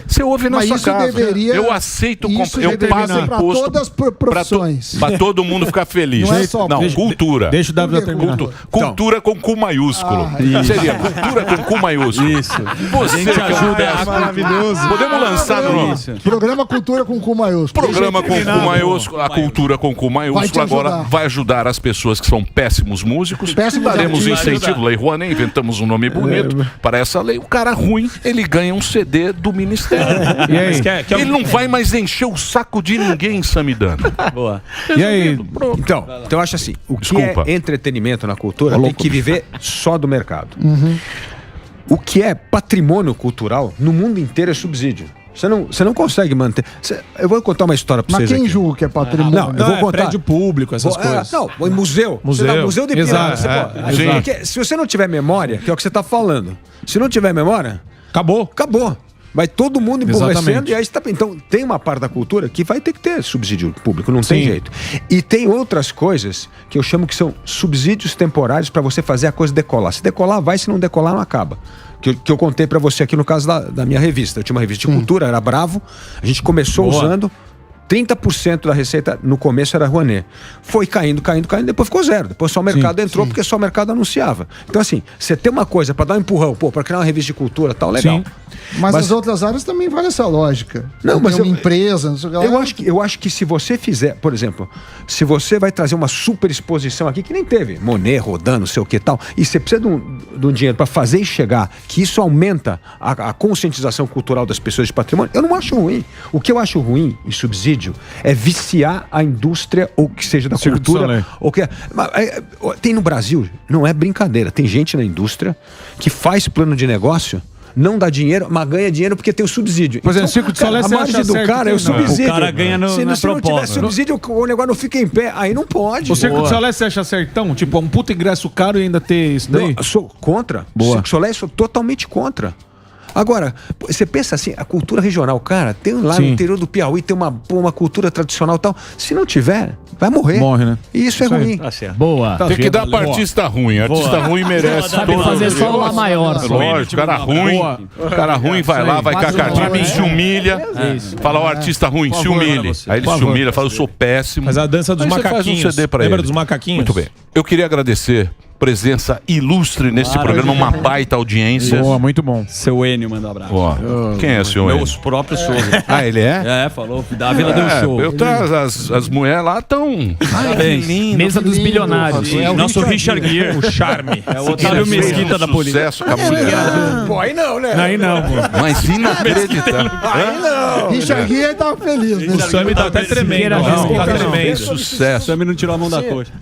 Você ouve na sua casa. Eu aceito, eu pago imposto para todas as profissões. Para todo mundo ficar feliz. Não, cultura. Deixa o Davi terminar. Cultura com Cu maiúsculo. Seria cultura com Cu maiúsculo. Isso. Você que ajuda, é maravilhoso. Podemos lançar no nome. Programa Cultura com Cu maiúsculo. Programa com Cu maiúsculo. A cultura com Cu maiúsculo agora vai ajudar as pessoas que são péssimos músicos. Daremos incentivo. Lei Rouanet, inventamos um nome bonito para essa lei. O cara ruim, ele ganha um CD do Ministério. E aí? Ele não vai mais encher o saco de ninguém, Samidana. Boa. E aí? Então, eu acho assim, o que é entretenimento na cultura tem que viver só do mercado. O que é patrimônio cultural no mundo inteiro é subsídio. Você não consegue manter. Eu vou contar uma história pra vocês. Mas quem aqui. julga que é patrimônio? Não, eu vou contar. Prédio público, essas coisas. Não, em museu. Museu de pirâmide. Porque se você não tiver memória, que é o que você tá falando, se não tiver memória, acabou. Vai todo mundo empobrecendo e aí está. Então, tem uma parte da cultura que vai ter que ter subsídio público, não tem jeito. E tem outras coisas que eu chamo que são subsídios temporários para você fazer a coisa decolar. Se decolar, vai, se não decolar, não acaba. Que eu contei para você aqui no caso da minha revista. Eu tinha uma revista de cultura, era Bravo. A gente começou usando 30% da receita no começo era Rouanet. Foi caindo, depois ficou zero. Depois só o mercado entrou, porque só o mercado anunciava. Então, assim, você tem uma coisa para dar um empurrão, para criar uma revista de cultura, tal, legal. Mas as outras áreas também vale essa lógica. Não, mas uma empresa, não sei o que. Eu acho que se você fizer, por exemplo, se você vai trazer uma super exposição aqui, que nem teve, Monet, Rodin, não sei o que tal, e você precisa de um dinheiro para fazer e chegar, que isso aumenta a conscientização cultural das pessoas de patrimônio, eu não acho ruim. O que eu acho ruim em subsídio é viciar a indústria, ou que seja da cultura, ou que tem no Brasil, não é brincadeira, tem gente na indústria que faz plano de negócio, não dá dinheiro, mas ganha dinheiro porque tem o subsídio. Por exemplo, Circo de Solé, a margem do cara é o subsídio. O cara ganha na se não tiver subsídio, o negócio não fica em pé. Aí não pode. O Circo de Solé você acha certão? Tipo, um puto ingresso caro e ainda ter isso daí? Não, sou contra. Circo de Solé, sou totalmente contra. Agora, você pensa assim, a cultura regional, cara, tem lá no interior do Piauí, tem uma cultura tradicional e tal. Se não tiver, vai morrer. Morre, né? E isso é ruim. Boa. Tem que dar pra artista ruim. Artista ruim merece Sabe fazer só o Lá Maior. Lógico, cara ruim. O cara ruim vai lá, vai com a cartinha, se humilha. Fala, o artista ruim, se humilha. Aí ele se humilha, fala, eu sou péssimo. Mas a dança dos macaquinhos. Faz um CD pra Lembra ele. dos macaquinhos? Muito bem. Eu queria agradecer presença ilustre nesse programa, uma baita audiência. Boa, muito bom. Seu Enio manda um abraço. Quem é o seu Enio? Meus próprios sogros. Ele é? Falou. Da Vila deu show. As mulheres lá estão... Parabéns. Mesa dos bilionários. É o nosso Richard Gere. O charme. É o Otávio Mesquita da polícia. Sucesso com a mulher. Pô, aí não, né? Aí não, pô. Mas inacreditável. Aí não. Richard Gere tava feliz. O Sammy tá até tremendo. Tá tremendo. Sucesso. O Sammy não tirou a mão da coxa.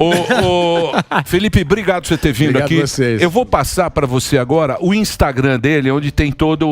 Felipe, obrigado por você ter vindo aqui. Eu vou passar para você agora o Instagram dele, onde tem toda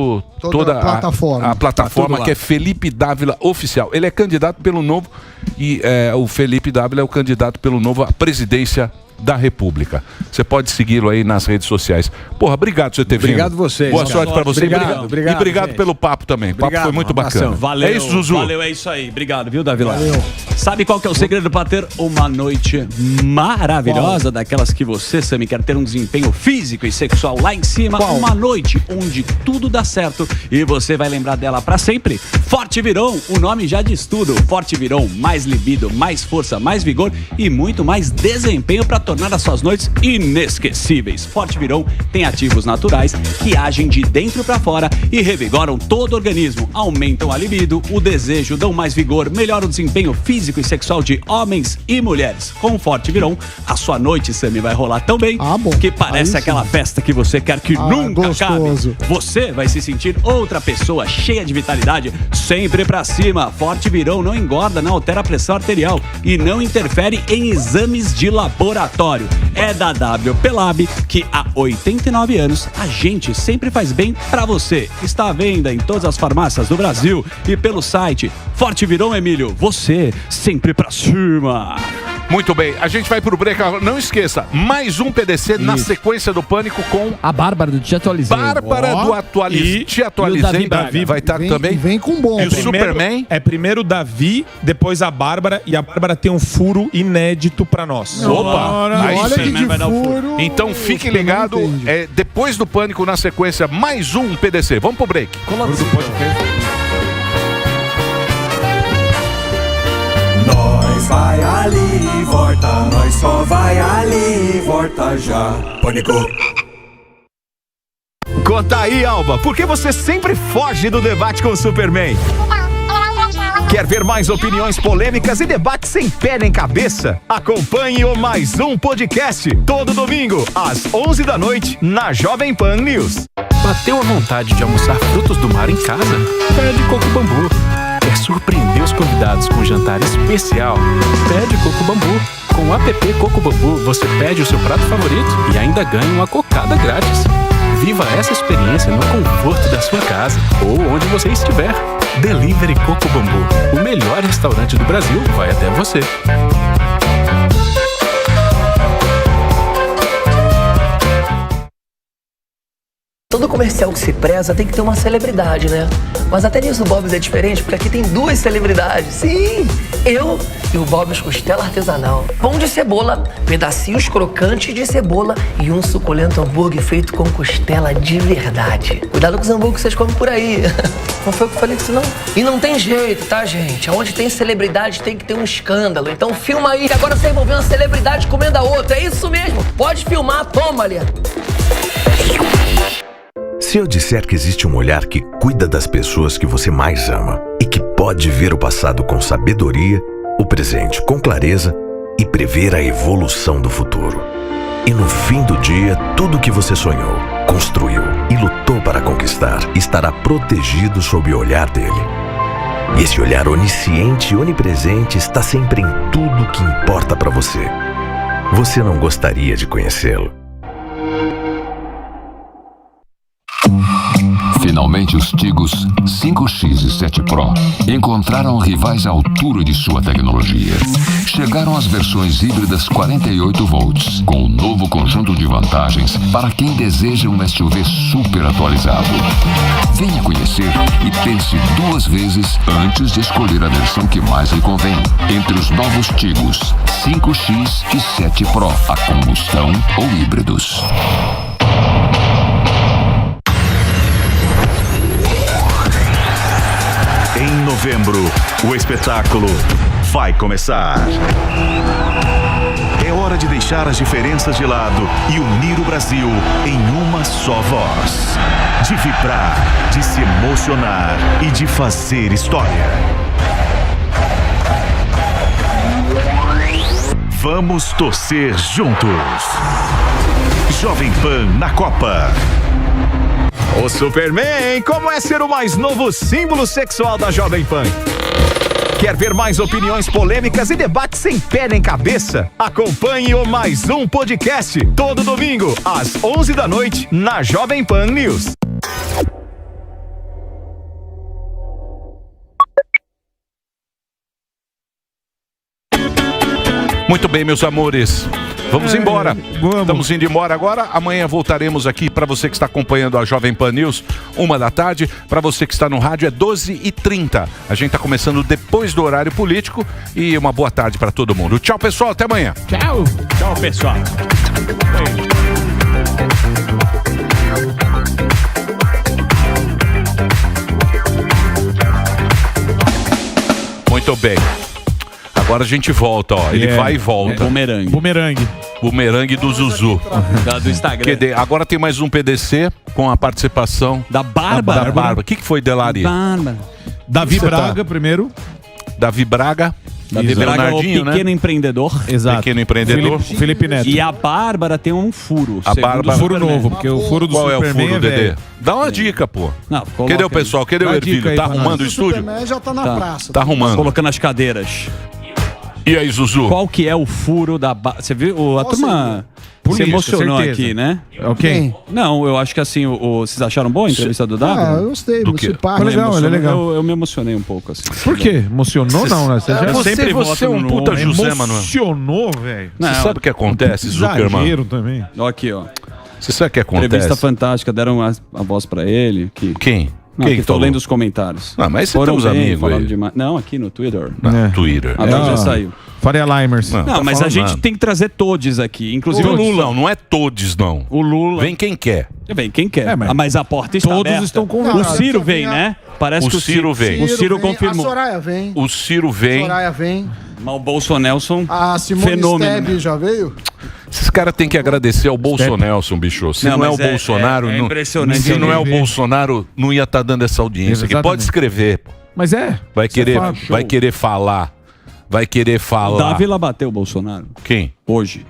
a plataforma que é Felipe Dávila Oficial. Ele é candidato pelo Novo e o Felipe Dávila é o candidato pelo Novo à presidência da República. Você pode segui-lo aí nas redes sociais. Porra, obrigado por você ter vindo. Obrigado vocês. Boa sorte pra você. Obrigado. E obrigado pelo papo também. O papo foi muito bacana. Valeu. É isso, Zuzu. Valeu, é isso aí. Obrigado, viu, Davi? Valeu. Sabe qual que é o segredo para ter uma noite maravilhosa, daquelas que você, Sammy, quer ter um desempenho físico e sexual lá em cima? Uma noite onde tudo dá certo e você vai lembrar dela para sempre? Forte Viron, o nome já diz tudo. Forte Viron, mais libido, mais força, mais vigor e muito mais desempenho para tornar as suas noites inesquecíveis. Forte Virão tem ativos naturais que agem de dentro para fora e revigoram todo o organismo, aumentam a libido, o desejo, dão mais vigor, melhoram o desempenho físico e sexual de homens e mulheres. Com Forte Virão, a sua noite, Sammy, vai rolar tão bem que parece aquela festa que você quer que nunca acabe. Você vai se sentir outra pessoa cheia de vitalidade, sempre pra cima. Forte Virão não engorda, não altera a pressão arterial e não interfere em exames de laboratório. É da WP Lab que há 89 anos a gente sempre faz bem pra você. Está à venda em todas as farmácias do Brasil e pelo site. Forte Virão, Emílio, você sempre pra cima. Muito bem, a gente vai pro break agora. Não esqueça, mais um PDC na sequência do Pânico com a Bárbara do Te Atualizei. Bárbara do Te Atualizei. Davi vai estar também. Vem com bom. E o Superman. É primeiro o Davi, depois a Bárbara. E a Bárbara tem um furo inédito pra nós. Opa! Aí Olha sim. que de furo. Então fique ligado. Depois do Pânico na sequência, mais um PDC. Vamos pro break. Nós vai ali, volta, nós só vai ali, volta já. Pânico. Conta aí, Alba, por que você sempre foge do debate com o Superman? Quer ver mais opiniões polêmicas e debates sem pé nem cabeça? Acompanhe o Mais Um Podcast, todo domingo, às 11 da noite, na Jovem Pan News. Bateu a vontade de almoçar frutos do mar em casa? Pede Coco Bambu. Quer surpreender os convidados com um jantar especial? Pede Coco Bambu. Com o app Coco Bambu, você pede o seu prato favorito e ainda ganha uma cocada grátis. Viva essa experiência no conforto da sua casa ou onde você estiver. Delivery Coco Bambu. O melhor restaurante do Brasil vai até você. Todo comercial que se preza tem que ter uma celebridade, né? Mas até nisso o Bob's é diferente, porque aqui tem duas celebridades. Sim, eu e o Bob's Costela Artesanal. Pão de cebola, pedacinhos crocantes de cebola e um suculento hambúrguer feito com costela de verdade. Cuidado com os hambúrgueres que vocês comem por aí. Não foi eu que falei disso, não. E não tem jeito, tá, gente? Onde tem celebridade tem que ter um escândalo. Então filma aí, que agora você vai ver uma celebridade comendo a outra. É isso mesmo. Pode filmar, toma ali. Se eu disser que existe um olhar que cuida das pessoas que você mais ama e que pode ver o passado com sabedoria, o presente com clareza e prever a evolução do futuro. E no fim do dia, tudo o que você sonhou, construiu e lutou para conquistar estará protegido sob o olhar dele. E esse olhar onisciente e onipresente está sempre em tudo que importa para você. Você não gostaria de conhecê-lo? Finalmente os Tigos 5X e 7 Pro encontraram rivais à altura de sua tecnologia. Chegaram as versões híbridas 48 volts, com um novo conjunto de vantagens para quem deseja um SUV super atualizado. Venha conhecer e pense duas vezes antes de escolher a versão que mais lhe convém. Entre os novos Tigos 5X e 7 Pro, a combustão ou híbridos. Em novembro, o espetáculo vai começar. É hora de deixar as diferenças de lado e unir o Brasil em uma só voz. De vibrar, de se emocionar e de fazer história. Vamos torcer juntos. Jovem Pan na Copa. O Superman, como é ser o mais novo símbolo sexual da Jovem Pan? Quer ver mais opiniões polêmicas e debates sem pé nem cabeça? Acompanhe o Mais Um Podcast, todo domingo, às 11 da noite, na Jovem Pan News. Muito bem, meus amores. Vamos embora. Estamos indo embora agora. Amanhã voltaremos aqui para você que está acompanhando a Jovem Pan News, 1h. Para você que está no rádio é 12h30. A gente está começando depois do horário político. E uma boa tarde para todo mundo. Tchau, pessoal. Até amanhã. Tchau. Tchau, pessoal. Muito bem. Agora a gente volta, ó. Ele vai e volta. Bumerangue. Bumerangue do Zuzu. Do Instagram. Agora tem mais um PDC com a participação da Bárbara. O que foi, Delari? Bárbara. Davi Braga, primeiro. Davi Braga. Davi Braga é o pequeno empreendedor. Exato. Pequeno empreendedor. Felipe Neto. E a Bárbara tem um furo. A Bárbara. Furo novo, porque o furo do Qual Superman é o furo, Dedê? velho. Dá uma dica, pô. Não, Cadê o pessoal? Cadê o Ervilho? Tá arrumando o estúdio? O Superman já tá na praça. Tá arrumando. Colocando as cadeiras. E aí, Zuzu? Qual que é o furo da... Você viu? A turma se emocionou aqui, né? Ok. Não, eu acho que assim, vocês acharam boa a entrevista do Davi? Ah, eu gostei. Do quê? Simpático. Legal, ele é legal. Eu me emocionei um pouco, assim. Por quê? Emocionou não, né? Você já Você é um puta José, Manuel. Emocionou, velho. Você sabe o que acontece, Zuckerman? Exagero também. Ó aqui, ó. Você sabe o que acontece? Entrevista fantástica, deram a voz pra ele. Que... Quem? Não, Quem que tô falou? lendo os comentários. Ah, mas você Foram tem uns bem, amigos falaram aí. demais. Não, aqui no Twitter. Twitter. A já saiu. Faria Limers. Não, mas a gente tem que trazer todos aqui. Inclusive o Lula. Não é todos, não. O Lula. Vem quem quer. Vem quem quer. mas Mas a porta está todos aberta. estão convidados. O Ciro vem, né? Parece O que Ciro vem. O Ciro vem, confirmou. A Soraya vem. O Ciro vem. Soraya vem. Mas o Bolsonelson, A Simone fenômeno. Steb já veio? Esses caras têm que agradecer ao Bolsonelson, bicho. Se não é o mas Bolsonaro, é não- impressionante. se não é o Bolsonaro, não ia estar dando essa audiência. Que pode escrever. Pô. Mas é. Vai Isso é querer, fato. vai querer falar. Vai querer falar. Dávila bateu o Bolsonaro. Quem? Hoje.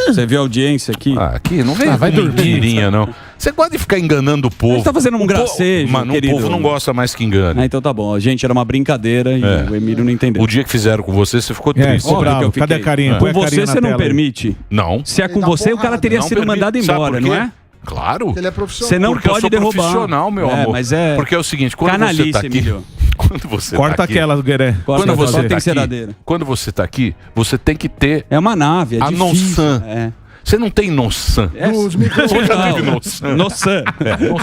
Você viu a audiência aqui? Ah, aqui não vem vai com dormir. mentirinha, não. Você gosta de ficar enganando o povo. Ele tá fazendo um O po- gracejo, Mano, querido. o povo não gosta mais que engane. Ah, então tá bom. Gente, era uma brincadeira e É. o Emílio não entendeu. O dia que fizeram com você, você ficou triste. ficou Óbvio bravo. que eu fiquei. Cadê a carinha? Põe Com a carinha você, na você não tela aí. permite. Não. Se é com Ele dá você, o cara porrada. teria Não sido permite. mandado Sabe embora, por quê? não é? Claro. Ele é profissional. Você não Porque eu pode sou derrubar. profissional, meu amor. Mas é... Porque é o seguinte, quando Canalice, você tá aqui... Emílio. Quando você Corta tá aqui, aquela, Gueré. Quando você só tá tem aqui, ceradeira. quando você tá aqui, você tem que ter É uma nave, é a difícil. noção. É. Você não tem noção. Dos Você microfones. já teve noção. Noção.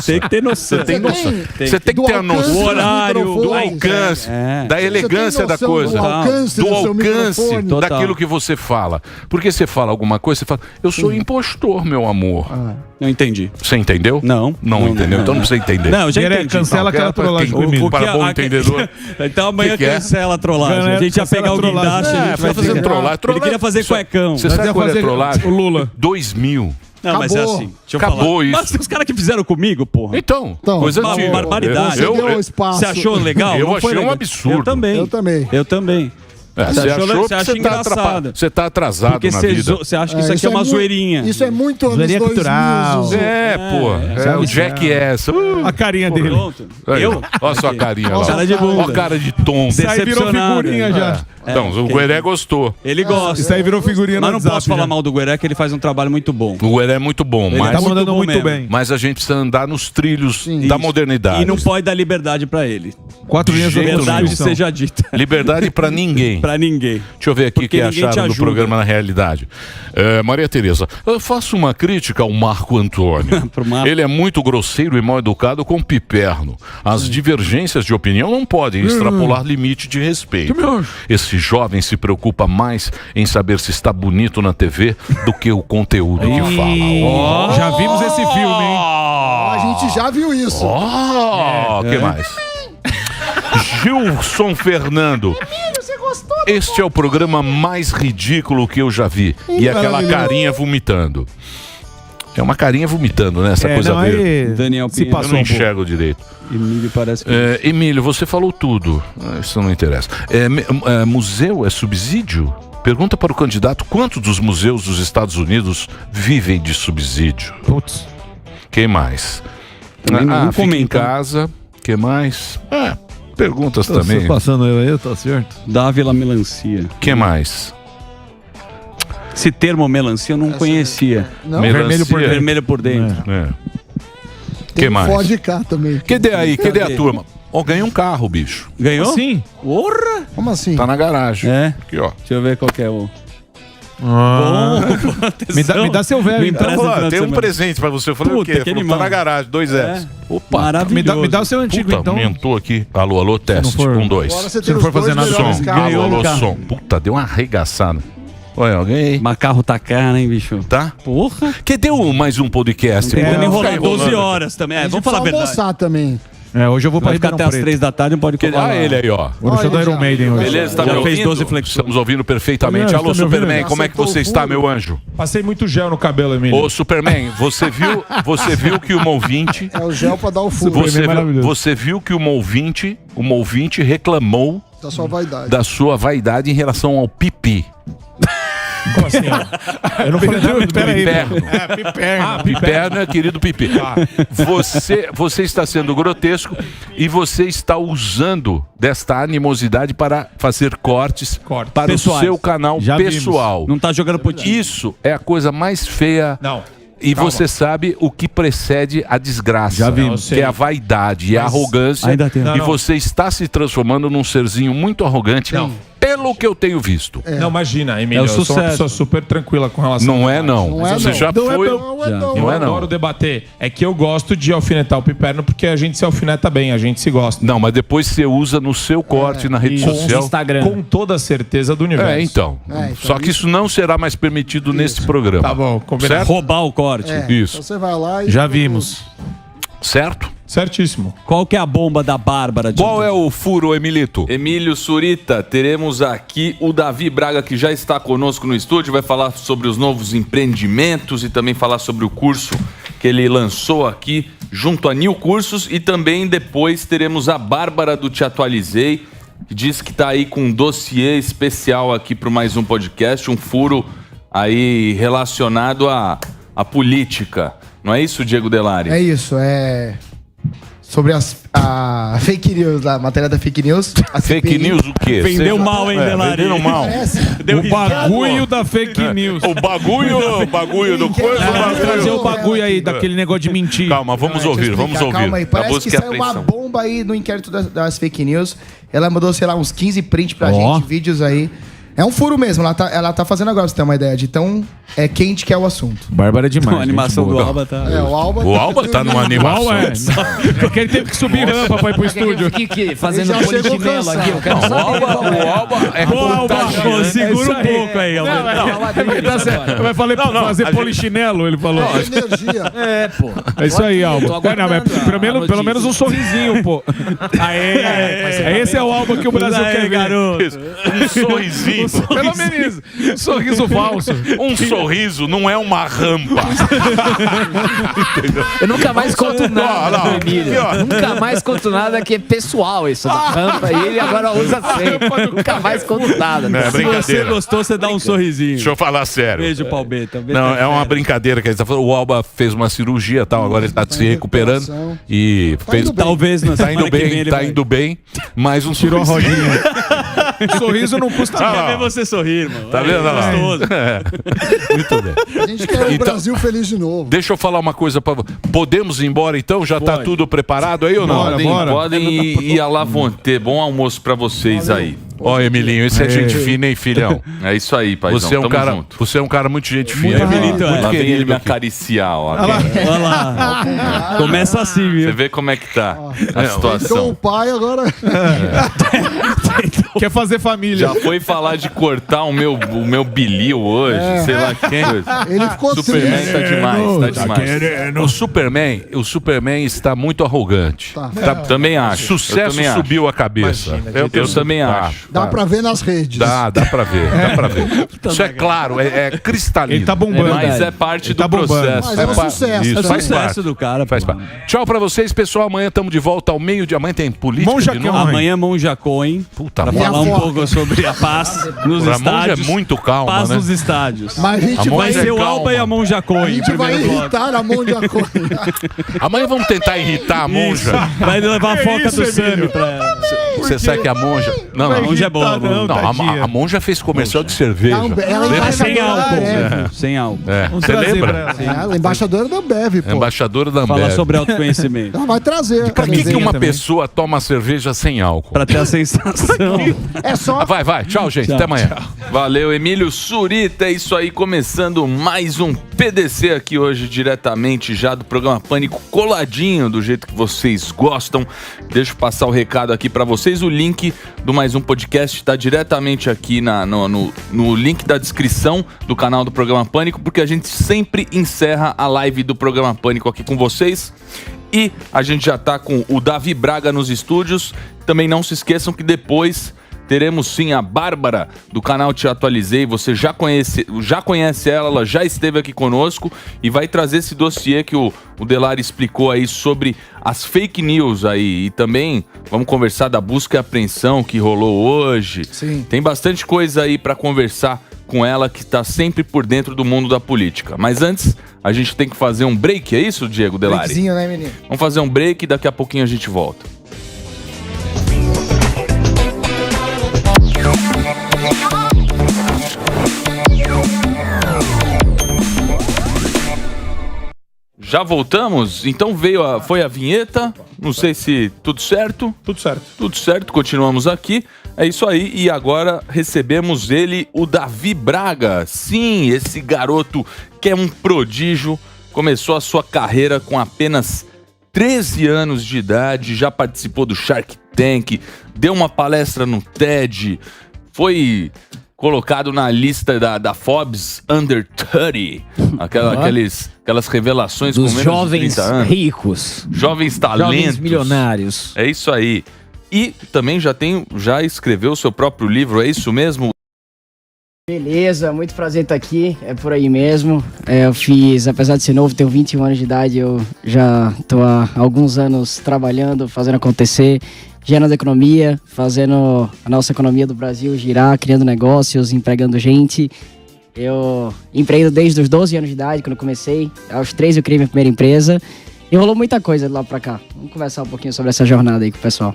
Tem que ter noção. Você tem noção. Você tem que do ter a alcance noção. dos O horário, Do microfones. alcance, É. da elegância da noção coisa, do alcance do seu microfone? Total. daquilo que você fala. Porque você fala alguma coisa, você fala, eu sou impostor, meu amor. Não entendi. Você entendeu? Não. Não entendeu? Então não precisa entender. Não, já Gueré, entendi. cancela aquela trollagem com o Emílio. Para bom entendedor. Então amanhã Que é? cancela a trollagem. A gente ia Cancela pegar a o trollagem. guindaste. É, a gente vai fazer dizer- trollagem. Ele queria fazer cuecão. Você sabe qual é a trollagem? o Lula. 2000. Não, mas é Acabou. assim. Deixa eu Acabou falar. isso. Mas os caras que fizeram comigo, porra. Então, Então, coisa Uma antiga. barbaridade. Você deu espaço. Você achou legal? Eu Não foi achei um legal. absurdo. Eu também. Eu também. Eu também. Você achou você que acha você tá engraçado. atrapalhado. Você tá atrasado Porque na você vida. você acha que isso aqui é uma muito- zoeirinha. Isso é muito anos Zoeirinha 2000, cultural. Zuzu. É, o Jackass. A carinha dele. Pronto. Aí, Eu? Olha a sua carinha lá. Cara de bunda. Olha a cara de tonto. Isso aí virou Decepcionado. figurinha já. Então, o Gueré gostou. Ele gosta. Isso aí virou figurinha Mas no não WhatsApp posso falar já. mal do Gueré, que ele faz um trabalho muito bom. O Gueré é muito bom, Ele mas, Tá mandando bom muito mesmo. bem. mas a gente precisa andar nos trilhos da Isso. modernidade. E não pode dar liberdade pra ele. 4 linhas jeito da nenhum. Verdade Constituição. seja dita. Liberdade pra ninguém. Pra ninguém. Deixa eu ver aqui o Porque que ninguém te acharam do ajuda. programa na realidade. Maria Tereza, eu faço uma crítica ao Marco Antônio. Pro Marco. Ele é muito grosseiro e mal educado com o Piperno. As divergências de opinião não podem extrapolar limite de respeito. Esse jovem se preocupa mais em saber se está bonito na TV do que o conteúdo que fala. Já vimos esse filme, hein? A gente já viu isso. O que mais? Gilson Fernando. Este é o programa mais ridículo que eu já vi. E aquela carinha vomitando. É uma carinha vomitando, né? Essa coisa não, verde. aí Daniel se Pinheiro. Eu passou não um pouco. enxergo direito. Emílio parece que... Emílio, você falou tudo. Isso não interessa. Museu é subsídio? Pergunta para o candidato quantos dos museus dos Estados Unidos vivem de subsídio. Putz. Quem mais? Também não Fica em comenta. casa. Quem mais? Perguntas também. Passando eu aí, tá certo. Dávila Melancia. Quem mais? Esse termo melancia eu não conhecia. Não? Melancia. Vermelho por dentro. Tem Quem mais? Ford K também. Cadê aí? Cadê a Cadê? turma? Ó, ganhei um carro, bicho. Ganhou? Sim. Porra! Como assim? Tá na garagem. É. Aqui, ó. Deixa eu ver qual que é o... Me dá seu velho, Me então. empresta no final de Tem um semana. presente pra você. Eu falei Puta, o quê? que Falou, animal. tá na garagem, 2S. Opa. Maravilhoso. Me dá o seu antigo, Puta, então. aumentou aqui. Alô, alô, teste. for- 1, 2. Agora você Se tem não os for fazer dois nada, melhores Som. carros. Ganhou Alô, no alô, carro. som. Puta, deu uma arregaçada. Olha, alguém. Mas carro tá caro, hein, bicho? Tá? Porra! Cadê mais um podcast? Tem Pô, como não enrolar fica 12 enrolando. horas também. A gente Vamos falar a precisa verdade. almoçar também. Hoje eu vou pra ficar até as 3 da tarde, não pode Ah, ele aí, ó. O show do Iron Maiden hoje. Beleza, tá Já me fez ouvindo? 12 flexões. Estamos ouvindo perfeitamente. Tá Alô, me ouvindo? Superman, como é que você está, meu anjo? Passei muito gel no cabelo, Emílio. Ô, Superman, você viu que uma ouvinte... É o gel pra dar o furo. Você viu que uma ouvinte reclamou Da sua vaidade. da sua vaidade em relação ao pipi. Como assim? Eu não falei nada do Piperno. piperno. Piperno é querido pipi. Você está sendo grotesco e você está usando desta animosidade para fazer cortes para Pessoais. o seu canal Já pessoal. vimos. Não tá jogando putinho. Isso é a coisa mais feia. Não. E Calma. você sabe o que precede a desgraça. Já vimos. Que é a vaidade e a arrogância. ainda tem. E você está se transformando num serzinho muito arrogante. Pelo que eu tenho visto. Não, imagina, Emílio. É o eu sou uma sucesso. pessoa super tranquila com relação Não a é, não. Não é, Você não. já Não é foi. não, não é não. Não é, Eu não. adoro debater. É que eu gosto de alfinetar o piperno porque a gente se alfineta bem, a gente se gosta. Não, mas depois você usa no seu corte na rede social. Instagram. Com toda a certeza do universo. Então. Só que isso não será mais permitido nesse programa. Tá bom, combinado. Certo? Roubar o corte. Isso. Então você vai lá e... Já vimos. Certo? Certíssimo. Qual que é a bomba da Bárbara? Qual é o furo, Emilito? Emílio Surita, teremos aqui o Davi Braga, que já está conosco no estúdio, vai falar sobre os novos empreendimentos e também falar sobre o curso que ele lançou aqui junto a New Cursos, e também depois teremos a Bárbara do Te Atualizei, que diz que está aí com um dossiê especial aqui para mais um podcast, um furo aí relacionado à política. Não é isso, Diego Delari? É isso, sobre a fake news, a matéria da fake news. Fake news o quê? Vendeu mal, hein, Delari? Vendeu mal. O bagulho da fake news. O bagulho do coisa. Trazer o bagulho aí, daquele negócio de mentir. Calma, vamos ouvir. Calma aí, parece que busca e saiu uma apreensão. bomba aí no inquérito das fake news. Ela mandou, sei lá, uns 15 prints pra gente, vídeos aí. É um furo mesmo, ela tá fazendo agora, pra você ter uma ideia de tão quente que é o assunto. Bárbara é demais. A animação do Alba tá... O Alba tá numa animação. Porque ele teve que subir rampa pra ir pro estúdio. Fazendo polichinelo aqui, eu quero O Alba é Pô, segura um pouco aí, Alba. Vai fazer polichinelo, ele falou. Energia. pô. É isso aí, Alba. Pelo menos um sorrisinho, pô. Esse é o Alba que o Brasil quer ver. Garoto. Um sorrisinho. Pelo menos um sorriso falso. Um sorriso não é uma rampa. Eu nunca mais conto nada Não, do Emílio. Nunca mais conto nada que é pessoal isso da rampa. E ele agora usa sempre. Nunca mais conto nada. Não, é Se você brincadeira. gostou, você dá um sorrisinho. Deixa eu falar sério. Beijo, Palbeta. Não, é uma brincadeira que a gente tá falando. O Alba fez uma cirurgia e tal, agora ele tá se recuperando. E fez. Talvez na Tá indo semana que vem bem, ele tá vai- indo bem. Mas um Tirou a sorrisinho. rodinha. Sorriso não custa Quer nada. ver você sorrir, irmão. Tá vendo? Olha lá. Gostoso. Muito bem. A gente quer o Então- Brasil feliz de novo. Deixa eu falar uma coisa pra você. Podemos ir embora então? Já tá tudo preparado aí ou não? Podem ir à Lavonte. Bom almoço pra vocês aí. Ó, Emilinho, esse é gente fina, hein, filhão? É isso aí, paizão. Você é um Tamo cara, junto. você é um cara muito gente fina. Emilito, Lá vem ele querido me aqui. acariciar, ó. Olha lá. Começa assim, viu? Você vê como é que tá a Então o situação. pai agora... Quer fazer família. Já foi falar de cortar o meu bilio hoje, sei lá que coisa. Ele ficou Superman triste. tá demais, tá demais. O Superman está muito arrogante. Também acho. Sucesso eu também subiu a cabeça. Eu também acho. Dá pra ver nas redes. Dá pra ver, dá pra ver. Isso é claro, é cristalino. Ele tá bombando. Mas é parte do tá bombando. processo. Mas é um sucesso. Isso, É o faz sucesso parte. do cara. Faz pô. parte. Tchau pra vocês, pessoal. Amanhã estamos de volta ao meio-dia. Amanhã tem política Monja de novo. Cohen. Amanhã Monja Cohen. Puta Pra merda. falar um foca. pouco sobre a paz nos A Monja é estádios. muito calma, Paz né? nos estádios. Mas a gente A vai... Vai ser o calma. Alba e a Monja A Cohen. gente vai primeiro bloco. irritar a mão de acordo. Amanhã vamos tentar irritar a Monja. Vai levar a foca do Sami pra ela. Você sabe que a Monja... Não, A Monja é boa. Não, Não, a Monja fez comercial de cerveja. Não, ela é Lembra? Sem embaixadora da álcool. Ambev. Sem álcool. Vamos Você trazer lembra? pra ela. Ela é embaixadora da Ambev, pô. Embaixadora da Fala Ambev. sobre autoconhecimento. Ela vai trazer. Por que uma também. pessoa toma cerveja sem álcool? Pra ter a sensação. É só... Vai. Tchau, gente. Até amanhã. Valeu, Emílio Surita. É isso aí, começando mais um PDC aqui hoje, diretamente já do programa Pânico, coladinho, do jeito que vocês gostam. Deixa eu passar o recado aqui pra vocês. O link do mais um podcast tá diretamente aqui no link da descrição do canal do programa Pânico, porque a gente sempre encerra a live do programa Pânico aqui com vocês. E a gente já tá com o Davi Braga nos estúdios. Também não se esqueçam que depois teremos sim a Bárbara do canal Te Atualizei. Você já conhece ela já esteve aqui conosco e vai trazer esse dossiê que o Delari explicou aí sobre as fake news aí. E também vamos conversar da busca e apreensão que rolou hoje. Sim. Tem bastante coisa aí para conversar com ela, que tá sempre por dentro do mundo da política. Mas antes, a gente tem que fazer um break, é isso, Diego Delari? Breakzinho, né, menino? Vamos fazer um break e daqui a pouquinho a gente volta. Já voltamos? Então foi a vinheta. Não sei se tudo certo. Tudo certo. Tudo certo, continuamos aqui. É isso aí. E agora recebemos ele, o Davi Braga. Sim, esse garoto que é um prodígio. Começou a sua carreira com apenas 13 anos de idade. Já participou do Shark Tank. Deu uma palestra no TED. Foi colocado na lista da Forbes Under 30. Aquelas revelações dos com menos jovens de 30 anos. ricos. Jovens talentos. Jovens milionários. É isso aí. E também já escreveu o seu próprio livro, é isso mesmo? Beleza, muito prazer estar aqui, é por aí mesmo. Eu fiz, apesar de ser novo, tenho 21 anos de idade, eu já estou há alguns anos trabalhando, fazendo acontecer, gerando economia, fazendo a nossa economia do Brasil girar, criando negócios, empregando gente. Eu empreendo desde os 12 anos de idade, quando comecei. Aos 13 eu criei minha primeira empresa. E rolou muita coisa de lá pra cá. Vamos conversar um pouquinho sobre essa jornada aí com o pessoal.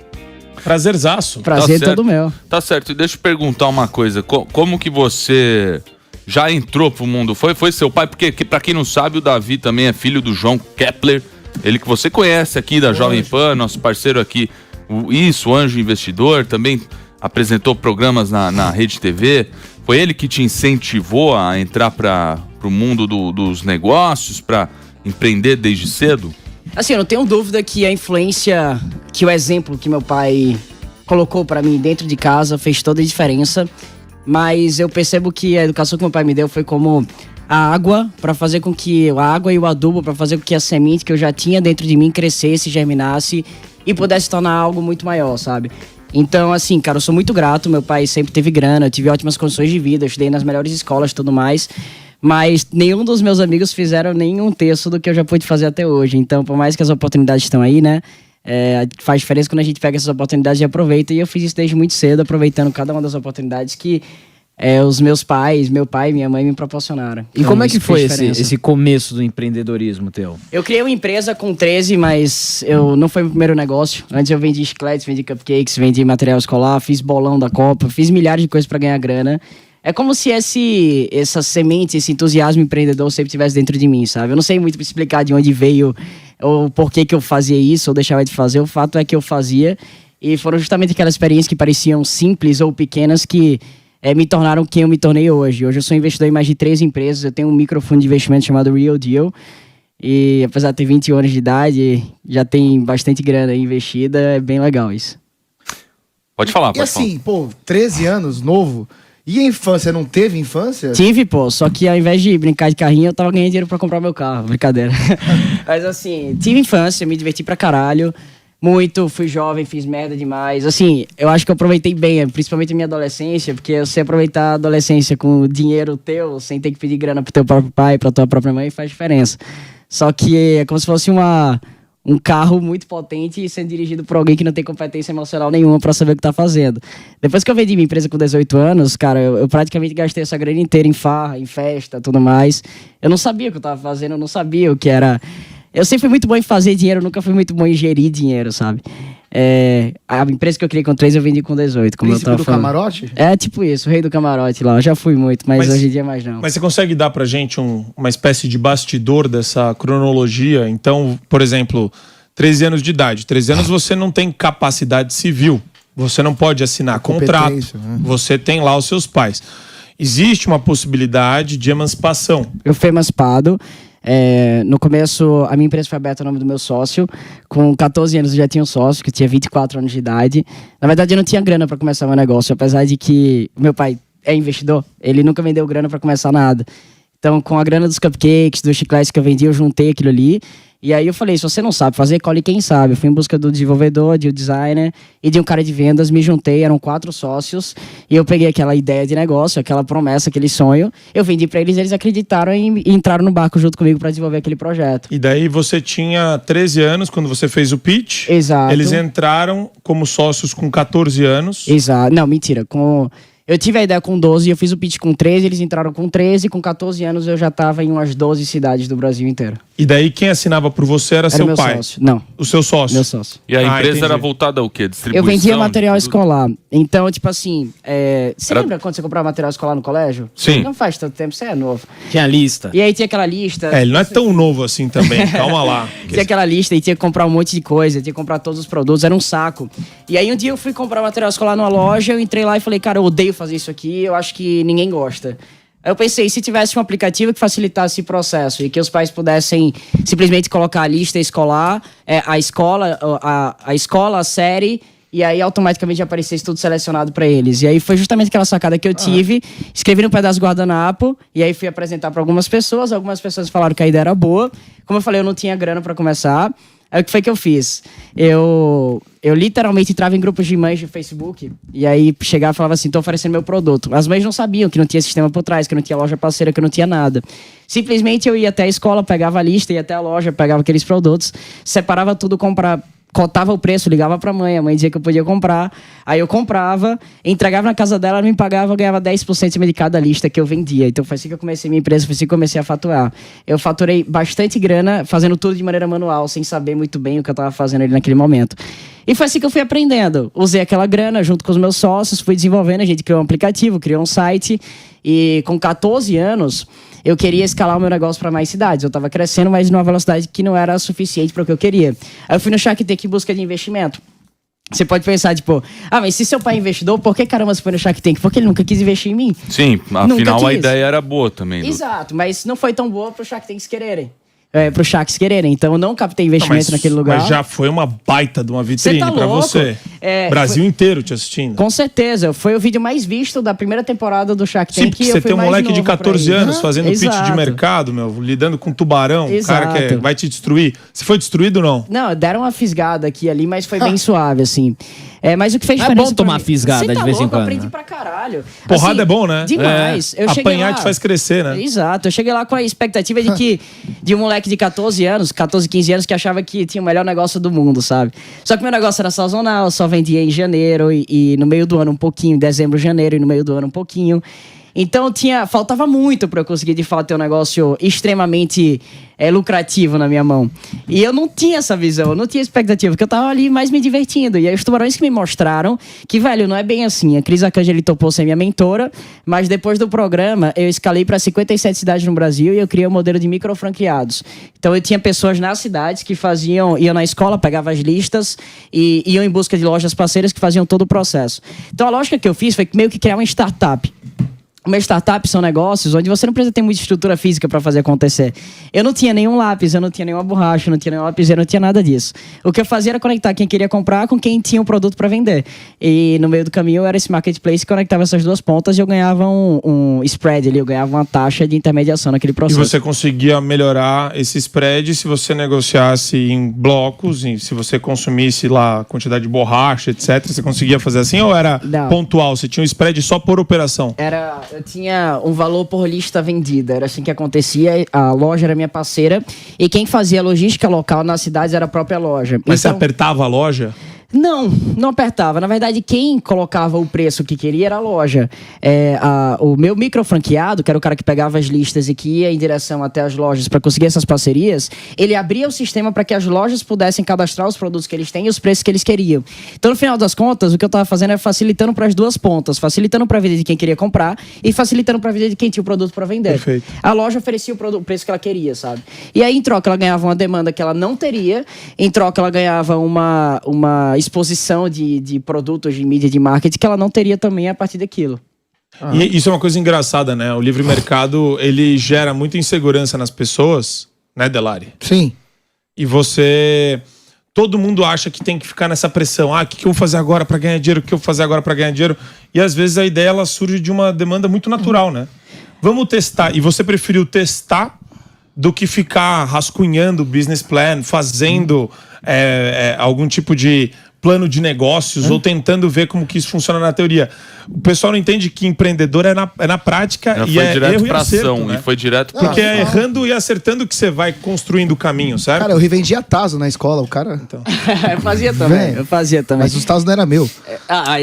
Prazerzaço. Prazer todo meu. Tá certo. E deixa eu perguntar uma coisa. Como que você já entrou pro mundo? Foi seu pai? Porque, pra quem não sabe, o Davi também é filho do João Kepler. Ele que você conhece aqui da Jovem Pan, nosso parceiro aqui. O Anjo Investidor. Também apresentou programas na Rede TV. Foi ele que te incentivou a entrar pro mundo dos negócios, pra empreender desde cedo? Assim, eu não tenho dúvida que a influência, que o exemplo que meu pai colocou pra mim dentro de casa fez toda a diferença. Mas eu percebo que a educação que meu pai me deu foi como a água para fazer com que a água e o adubo para fazer com que a semente que eu já tinha dentro de mim crescesse, germinasse e pudesse tornar algo muito maior, sabe? Então, assim, cara, eu sou muito grato. Meu pai sempre teve grana, eu tive ótimas condições de vida, eu estudei nas melhores escolas e tudo mais. Mas nenhum dos meus amigos fizeram nenhum terço do que eu já pude fazer até hoje. Então, por mais que as oportunidades estão aí, né? Faz diferença quando a gente pega essas oportunidades e aproveita. E eu fiz isso desde muito cedo, aproveitando cada uma das oportunidades que os meus pais, meu pai e minha mãe me proporcionaram. E como é que foi esse começo do empreendedorismo teu? Eu criei uma empresa com 13, mas não foi meu primeiro negócio. Antes eu vendi chicletes, vendi cupcakes, vendi material escolar, fiz bolão da Copa, fiz milhares de coisas para ganhar grana. É como se essa semente, esse entusiasmo empreendedor sempre estivesse dentro de mim, sabe? Eu não sei muito explicar de onde veio ou por que eu fazia isso ou deixava de fazer. O fato é que eu fazia e foram justamente aquelas experiências que pareciam simples ou pequenas que me tornaram quem eu me tornei hoje. Hoje eu sou investidor em mais de 3 empresas, eu tenho um microfundo de investimento chamado Real Deal e apesar de ter 21 anos de idade, já tem bastante grana investida, é bem legal isso. Pode falar, pode falar. E assim, 13 anos, novo... E a infância? Não teve infância? Tive, só que ao invés de brincar de carrinho, eu tava ganhando dinheiro pra comprar meu carro. Brincadeira. Mas assim, tive infância, me diverti pra caralho. Muito, fui jovem, fiz merda demais. Assim, eu acho que eu aproveitei bem, principalmente a minha adolescência, porque você aproveitar a adolescência com dinheiro teu, sem ter que pedir grana pro teu próprio pai, pra tua própria mãe, faz diferença. Só que é como se fosse um carro muito potente sendo dirigido por alguém que não tem competência emocional nenhuma pra saber o que tá fazendo. Depois que eu vendi minha empresa com 18 anos, cara, eu praticamente gastei essa grana inteira em farra, em festa, tudo mais. Eu não sabia o que eu tava fazendo, eu não sabia o que era... Eu sempre fui muito bom em fazer dinheiro, nunca fui muito bom em gerir dinheiro, sabe? A empresa que eu criei com 3 eu vendi com 18, como Príncipe eu tava do falando. Camarote? É tipo isso, o rei do camarote lá. Eu já fui muito, mas hoje em dia mais não. Mas você consegue dar pra gente uma espécie de bastidor dessa cronologia? Então, por exemplo... 13 anos de idade. 13 anos você não tem capacidade civil. Você não pode assinar contrato. Né? Você tem lá os seus pais. Existe uma possibilidade de emancipação. Eu fui emancipado. No começo, a minha empresa foi aberta no nome do meu sócio. Com 14 anos eu já tinha um sócio, que tinha 24 anos de idade. Na verdade, eu não tinha grana para começar meu negócio. Apesar de que o meu pai é investidor, ele nunca me deu grana para começar nada. Então, com a grana dos cupcakes, dos chicletes que eu vendi, eu juntei aquilo ali. E aí eu falei, se você não sabe fazer, colhe quem sabe. Eu fui em busca do desenvolvedor, de um designer e de um cara de vendas, me juntei, eram 4 sócios, e eu peguei aquela ideia de negócio, aquela promessa, aquele sonho, eu vendi pra eles acreditaram e entraram no barco junto comigo pra desenvolver aquele projeto. E daí você tinha 13 anos quando você fez o pitch. Exato. Eles entraram como sócios com 14 anos. Exato. Não, mentira. Eu tive a ideia com 12, eu fiz o pitch com 13, eles entraram com 13, com 14 anos eu já estava em umas 12 cidades do Brasil inteiro. E daí quem assinava por você era seu meu pai? Sócio. Não. O seu sócio? Meu sócio. E a empresa era voltada ao quê? Distribuição? Eu vendia material escolar. Então, tipo assim, você lembra quando você comprava material escolar no colégio? Sim. Não faz tanto tempo, você é novo. Tinha lista. E aí tinha aquela lista. Ele não é tão novo assim também, calma lá. Tinha aquela lista e tinha que comprar um monte de coisa, tinha que comprar todos os produtos, era um saco. E aí um dia eu fui comprar material escolar numa loja, eu entrei lá e falei, cara, eu odeio fazer isso aqui, eu acho que ninguém gosta. Aí eu pensei, se tivesse um aplicativo que facilitasse esse processo e que os pais pudessem simplesmente colocar a lista escolar, a escola, a série, e aí automaticamente já aparecesse tudo selecionado para eles. E aí foi justamente aquela sacada que eu tive, escrevi no pedaço do guardanapo, e aí fui apresentar para algumas pessoas falaram que a ideia era boa. Como eu falei, eu não tinha grana para começar. Aí o que foi que eu fiz? Eu literalmente entrava em grupos de mães de Facebook e aí chegava e falava assim, tô oferecendo meu produto. As mães não sabiam que não tinha sistema por trás, que não tinha loja parceira, que não tinha nada. Simplesmente eu ia até a escola, pegava a lista, ia até a loja, pegava aqueles produtos, separava tudo, cotava o preço, ligava pra mãe, a mãe dizia que eu podia comprar, aí eu comprava, entregava na casa dela, ela me pagava, eu ganhava 10% de cada lista que eu vendia. Então foi assim que eu comecei minha empresa, foi assim que eu comecei a faturar. Eu faturei bastante grana, fazendo tudo de maneira manual, sem saber muito bem o que eu tava fazendo ali naquele momento. E foi assim que eu fui aprendendo. Usei aquela grana junto com os meus sócios, fui desenvolvendo, a gente criou um aplicativo, criou um site, e com 14 anos eu queria escalar o meu negócio para mais cidades. Eu estava crescendo, mas numa velocidade que não era suficiente para o que eu queria. Aí eu fui no Shark Tank em busca de investimento. Você pode pensar, tipo, mas se seu pai é investidor, por que caramba você foi no Shark Tank? Porque ele nunca quis investir em mim. Sim, afinal a ideia era boa também. Exato, mas não foi tão boa para o Shark Tanks quererem. Pro Sharks quererem. Então eu não captei investimento naquele lugar. Mas já foi uma baita de uma vitrine pra você. Brasil inteiro te assistindo. Com certeza. Foi o vídeo mais visto da primeira temporada do Shark Tank. Sim, porque você tem um moleque de 14 anos fazendo pitch de mercado, lidando com tubarão, o cara que vai te destruir. Você foi destruído ou não? Não, deram uma fisgada aqui ali, mas foi bem suave, assim. Mas o que fez diferença... É bom tomar fisgada de vez em quando. Eu aprendi pra caralho. Porrada é bom, né? Demais. Apanhar te faz crescer, né? Exato. Eu cheguei lá com a expectativa de um moleque de 14 anos, 14, 15 anos, que achava que tinha o melhor negócio do mundo, sabe? Só que meu negócio era sazonal, só vendia em janeiro e no meio do ano um pouquinho, dezembro, janeiro e no meio do ano um pouquinho. Então faltava muito para eu conseguir de fato ter um negócio extremamente lucrativo na minha mão. E eu não tinha essa visão, eu não tinha expectativa, porque eu tava ali mais me divertindo. E aí os tubarões que me mostraram que, velho, não é bem assim. A Cris Arcangeli topou ser minha mentora, mas depois do programa eu escalei para 57 cidades no Brasil e eu criei um modelo de microfranqueados. Então eu tinha pessoas nas cidades que iam na escola, pegavam as listas e iam em busca de lojas parceiras que faziam todo o processo. Então a lógica que eu fiz foi meio que criar uma startup. Uma startup são negócios onde você não precisa ter muita estrutura física para fazer acontecer. Eu não tinha nenhum lápis, eu não tinha nenhuma borracha, eu não tinha nenhum lapiseiro, eu não tinha nada disso. O que eu fazia era conectar quem queria comprar com quem tinha o produto para vender. E no meio do caminho era esse marketplace que conectava essas duas pontas e eu ganhava um spread ali, eu ganhava uma taxa de intermediação naquele processo. E você conseguia melhorar esse spread se você negociasse em blocos, se você consumisse lá a quantidade de borracha, etc. Você conseguia fazer assim ou era pontual? Você tinha um spread só por operação? Eu tinha um valor por lista vendida, era assim que acontecia, a loja era minha parceira e quem fazia a logística local nas cidades era a própria loja. Mas você apertava a loja? Não apertava. Na verdade, quem colocava o preço que queria era a loja. O meu microfranqueado, que era o cara que pegava as listas e que ia em direção até as lojas para conseguir essas parcerias, ele abria o sistema para que as lojas pudessem cadastrar os produtos que eles têm e os preços que eles queriam. Então, no final das contas, o que eu estava fazendo era facilitando para as duas pontas. Facilitando para a vida de quem queria comprar e facilitando para a vida de quem tinha o produto para vender. Perfeito. A loja oferecia o preço que ela queria, sabe? E aí, em troca, ela ganhava uma demanda que ela não teria. Em troca, ela ganhava uma exposição de produtos de mídia de marketing que ela não teria também a partir daquilo. E isso é uma coisa engraçada, né? O livre mercado, ele gera muita insegurança nas pessoas, né, Delari? Sim. E todo mundo acha que tem que ficar nessa pressão. O que eu vou fazer agora para ganhar dinheiro? O que eu vou fazer agora para ganhar dinheiro? E às vezes a ideia ela surge de uma demanda muito natural, né? Vamos testar. E você preferiu testar do que ficar rascunhando o business plan, fazendo algum tipo de plano de negócios ou tentando ver como que isso funciona na teoria. O pessoal não entende que empreendedor é na prática e é erro e acerto, né? E foi direto Porque é errando e acertando que você vai construindo o caminho, certo? Cara, eu revendia tazo na escola, o cara... Então. Eu fazia também. Mas os tazos não era meu.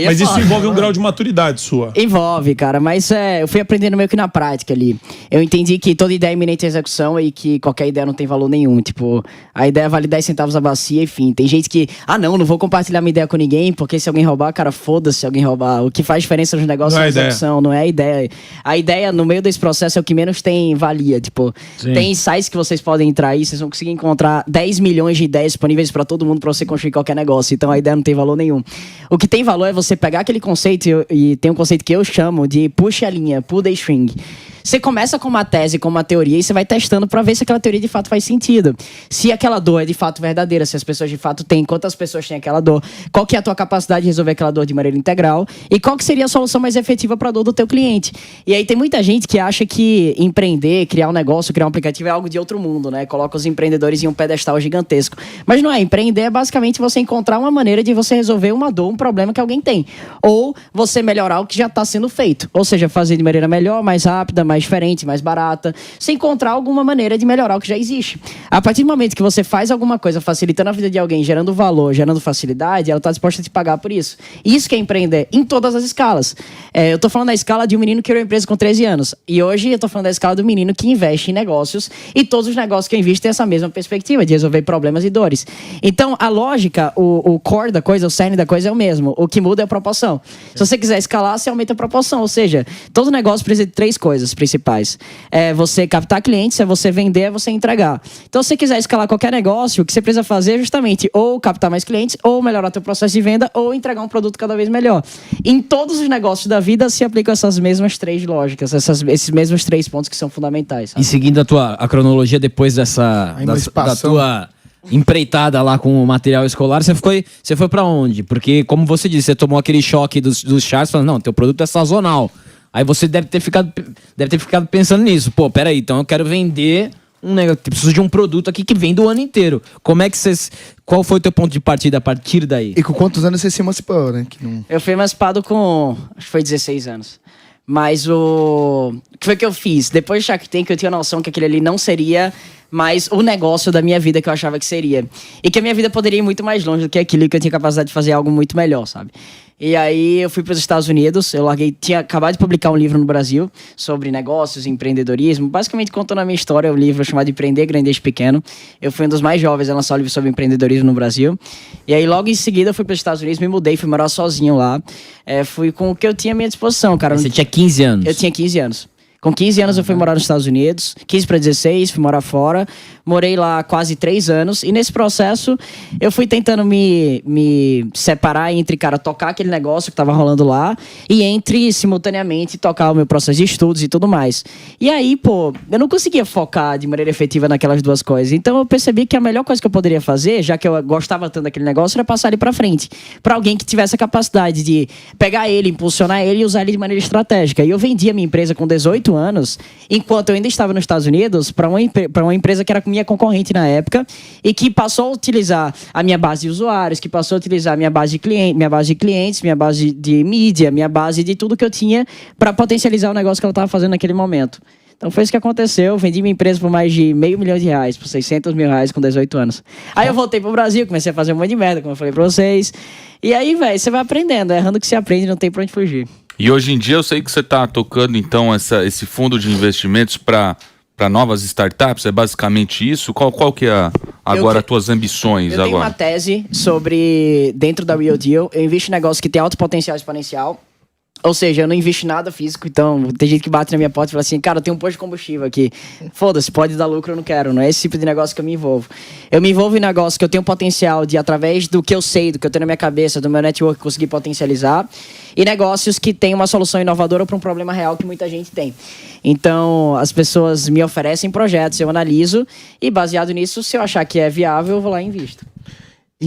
Mas isso envolve um grau de maturidade sua. Envolve, cara, mas eu fui aprendendo meio que na prática ali. Eu entendi que toda ideia é iminente à execução e que qualquer ideia não tem valor nenhum. Tipo, a ideia vale 10 centavos a bacia, enfim. Tem gente que, não vou compartilhar minha ideia com ninguém, porque se alguém roubar, cara, foda-se se alguém roubar. O que faz diferença nos negócios é a execução, não é a ideia. A ideia, no meio desse processo, é o que menos tem valia. Tipo, tem sites que vocês podem entrar aí, vocês vão conseguir encontrar 10 milhões de ideias disponíveis pra todo mundo pra você construir qualquer negócio. Então a ideia não tem valor nenhum. O que tem valor é você pegar aquele conceito, e tem um conceito que eu chamo de push a linha, pull the string. Você começa com uma tese, com uma teoria, e você vai testando pra ver se aquela teoria de fato faz sentido. Se aquela dor é de fato verdadeira, se as pessoas de fato têm, quantas pessoas têm aquela dor, qual que é a tua capacidade de resolver aquela dor de maneira integral, e qual que seria a solução mais efetiva pra dor do teu cliente. E aí tem muita gente que acha que empreender, criar um negócio, criar um aplicativo é algo de outro mundo, né? Coloca os empreendedores em um pedestal gigantesco. Mas não é. Empreender é basicamente você encontrar uma maneira de você resolver uma dor, um problema que alguém tem. Ou você melhorar o que já está sendo feito. Ou seja, fazer de maneira melhor, mais rápida, mais diferente, mais barata. Você encontrar alguma maneira de melhorar o que já existe. A partir do momento que você faz alguma coisa facilitando a vida de alguém, gerando valor, gerando facilidade, ela está disposta a te pagar por isso. Isso que é empreender em todas as escalas. Eu estou falando da escala de um menino que criou uma empresa com 13 anos. E hoje eu estou falando da escala do menino que investe em negócios, e todos os negócios que eu invisto têm essa mesma perspectiva de resolver problemas e dores. Então, a lógica, o core da coisa, o cerne da coisa é o mesmo. O que muda é a proporção. Se você quiser escalar, você aumenta a proporção. Ou seja, todo negócio precisa de 3 coisas principais. É você captar clientes, é você vender, é você entregar. Então, se você quiser escalar qualquer negócio, o que você precisa fazer é justamente ou captar mais clientes, ou melhorar teu processo de venda, ou entregar um produto cada vez melhor. Em todos os negócios da vida se aplicam essas mesmas 3 lógicas, esses mesmos 3 pontos que são fundamentais. Sabe? E seguindo a cronologia depois da tua empreitada lá com o material escolar, você foi pra onde? Porque, como você disse, você tomou aquele choque dos charts, falando, não, teu produto é sazonal. Aí você deve ter ficado pensando nisso. Pô, peraí, então eu quero vender um negócio, preciso de um produto aqui que vem do ano inteiro. Qual foi o teu ponto de partida a partir daí? E com quantos anos você se emancipou, né? Eu fui emancipado com, acho que foi 16 anos. Mas o que foi que eu fiz? Depois do Shark Tank, eu tinha a noção que aquele ali não seria mais o negócio da minha vida que eu achava que seria. E que a minha vida poderia ir muito mais longe do que aquilo, e que eu tinha capacidade de fazer algo muito melhor, sabe? E aí eu fui para os Estados Unidos, tinha acabado de publicar um livro no Brasil sobre negócios, empreendedorismo, basicamente contando a minha história, um livro chamado Empreender Grande desde Pequeno. Eu fui um dos mais jovens a lançar um livro sobre empreendedorismo no Brasil. E aí logo em seguida eu fui para os Estados Unidos, me mudei, fui morar sozinho lá. Fui com o que eu tinha à minha disposição, cara. Você tinha 15 anos? Eu tinha 15 anos. Com 15 anos eu fui morar nos Estados Unidos, 15 para 16, fui morar fora, morei lá quase 3 anos, e nesse processo eu fui tentando me separar entre, cara, tocar aquele negócio que tava rolando lá, e entre, simultaneamente, tocar o meu processo de estudos e tudo mais. E aí, pô, eu não conseguia focar de maneira efetiva naquelas duas coisas, então eu percebi que a melhor coisa que eu poderia fazer, já que eu gostava tanto daquele negócio, era passar ele pra frente, pra alguém que tivesse a capacidade de pegar ele, impulsionar ele e usar ele de maneira estratégica. E eu vendi a minha empresa com 18 anos, enquanto eu ainda estava nos Estados Unidos, para uma empresa que era minha concorrente na época, e que passou a utilizar a minha base de usuários, que passou a utilizar a minha base de clientes, minha base de mídia, minha base de tudo que eu tinha para potencializar o negócio que ela estava fazendo naquele momento. Então foi isso que aconteceu, vendi minha empresa por mais de R$500 mil, por R$600 mil com 18 anos. Aí eu voltei pro Brasil, comecei a fazer um monte de merda, como eu falei pra vocês. E aí, velho, você vai aprendendo, errando que você aprende, não tem pra onde fugir. E hoje em dia eu sei que você está tocando então esse fundo de investimentos para novas startups, é basicamente isso? Qual que é agora as tuas ambições? Eu tenho uma tese sobre, dentro da Real Deal, eu invisto em negócio que tem alto potencial exponencial. Ou seja, eu não invisto em nada físico, então tem gente que bate na minha porta e fala assim, cara, eu tenho um posto de combustível aqui. Foda-se, pode dar lucro, eu não quero. Não é esse tipo de negócio que eu me envolvo. Eu me envolvo em negócio que eu tenho potencial de, através do que eu sei, do que eu tenho na minha cabeça, do meu network, conseguir potencializar. E negócios que têm uma solução inovadora para um problema real que muita gente tem. Então, as pessoas me oferecem projetos, eu analiso e, baseado nisso, se eu achar que é viável, eu vou lá e invisto.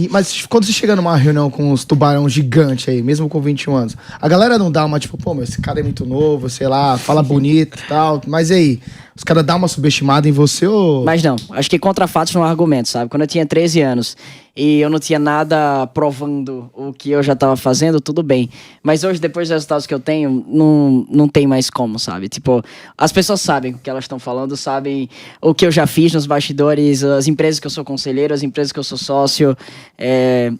Mas quando você chega numa reunião com os tubarão gigante aí, mesmo com 21 anos, a galera não dá uma tipo, pô, meu, esse cara é muito novo, sei lá, fala bonito e tal. Mas e aí? Os caras dão uma subestimada em você ou... Mas não, acho que contra fatos não há argumento, sabe? Quando eu tinha 13 anos e eu não tinha nada provando o que eu já tava fazendo, tudo bem. Mas hoje, depois dos resultados que eu tenho, não tem mais como, sabe? Tipo, as pessoas sabem o que elas estão falando, sabem o que eu já fiz nos bastidores, as empresas que eu sou conselheiro, as empresas que eu sou sócio.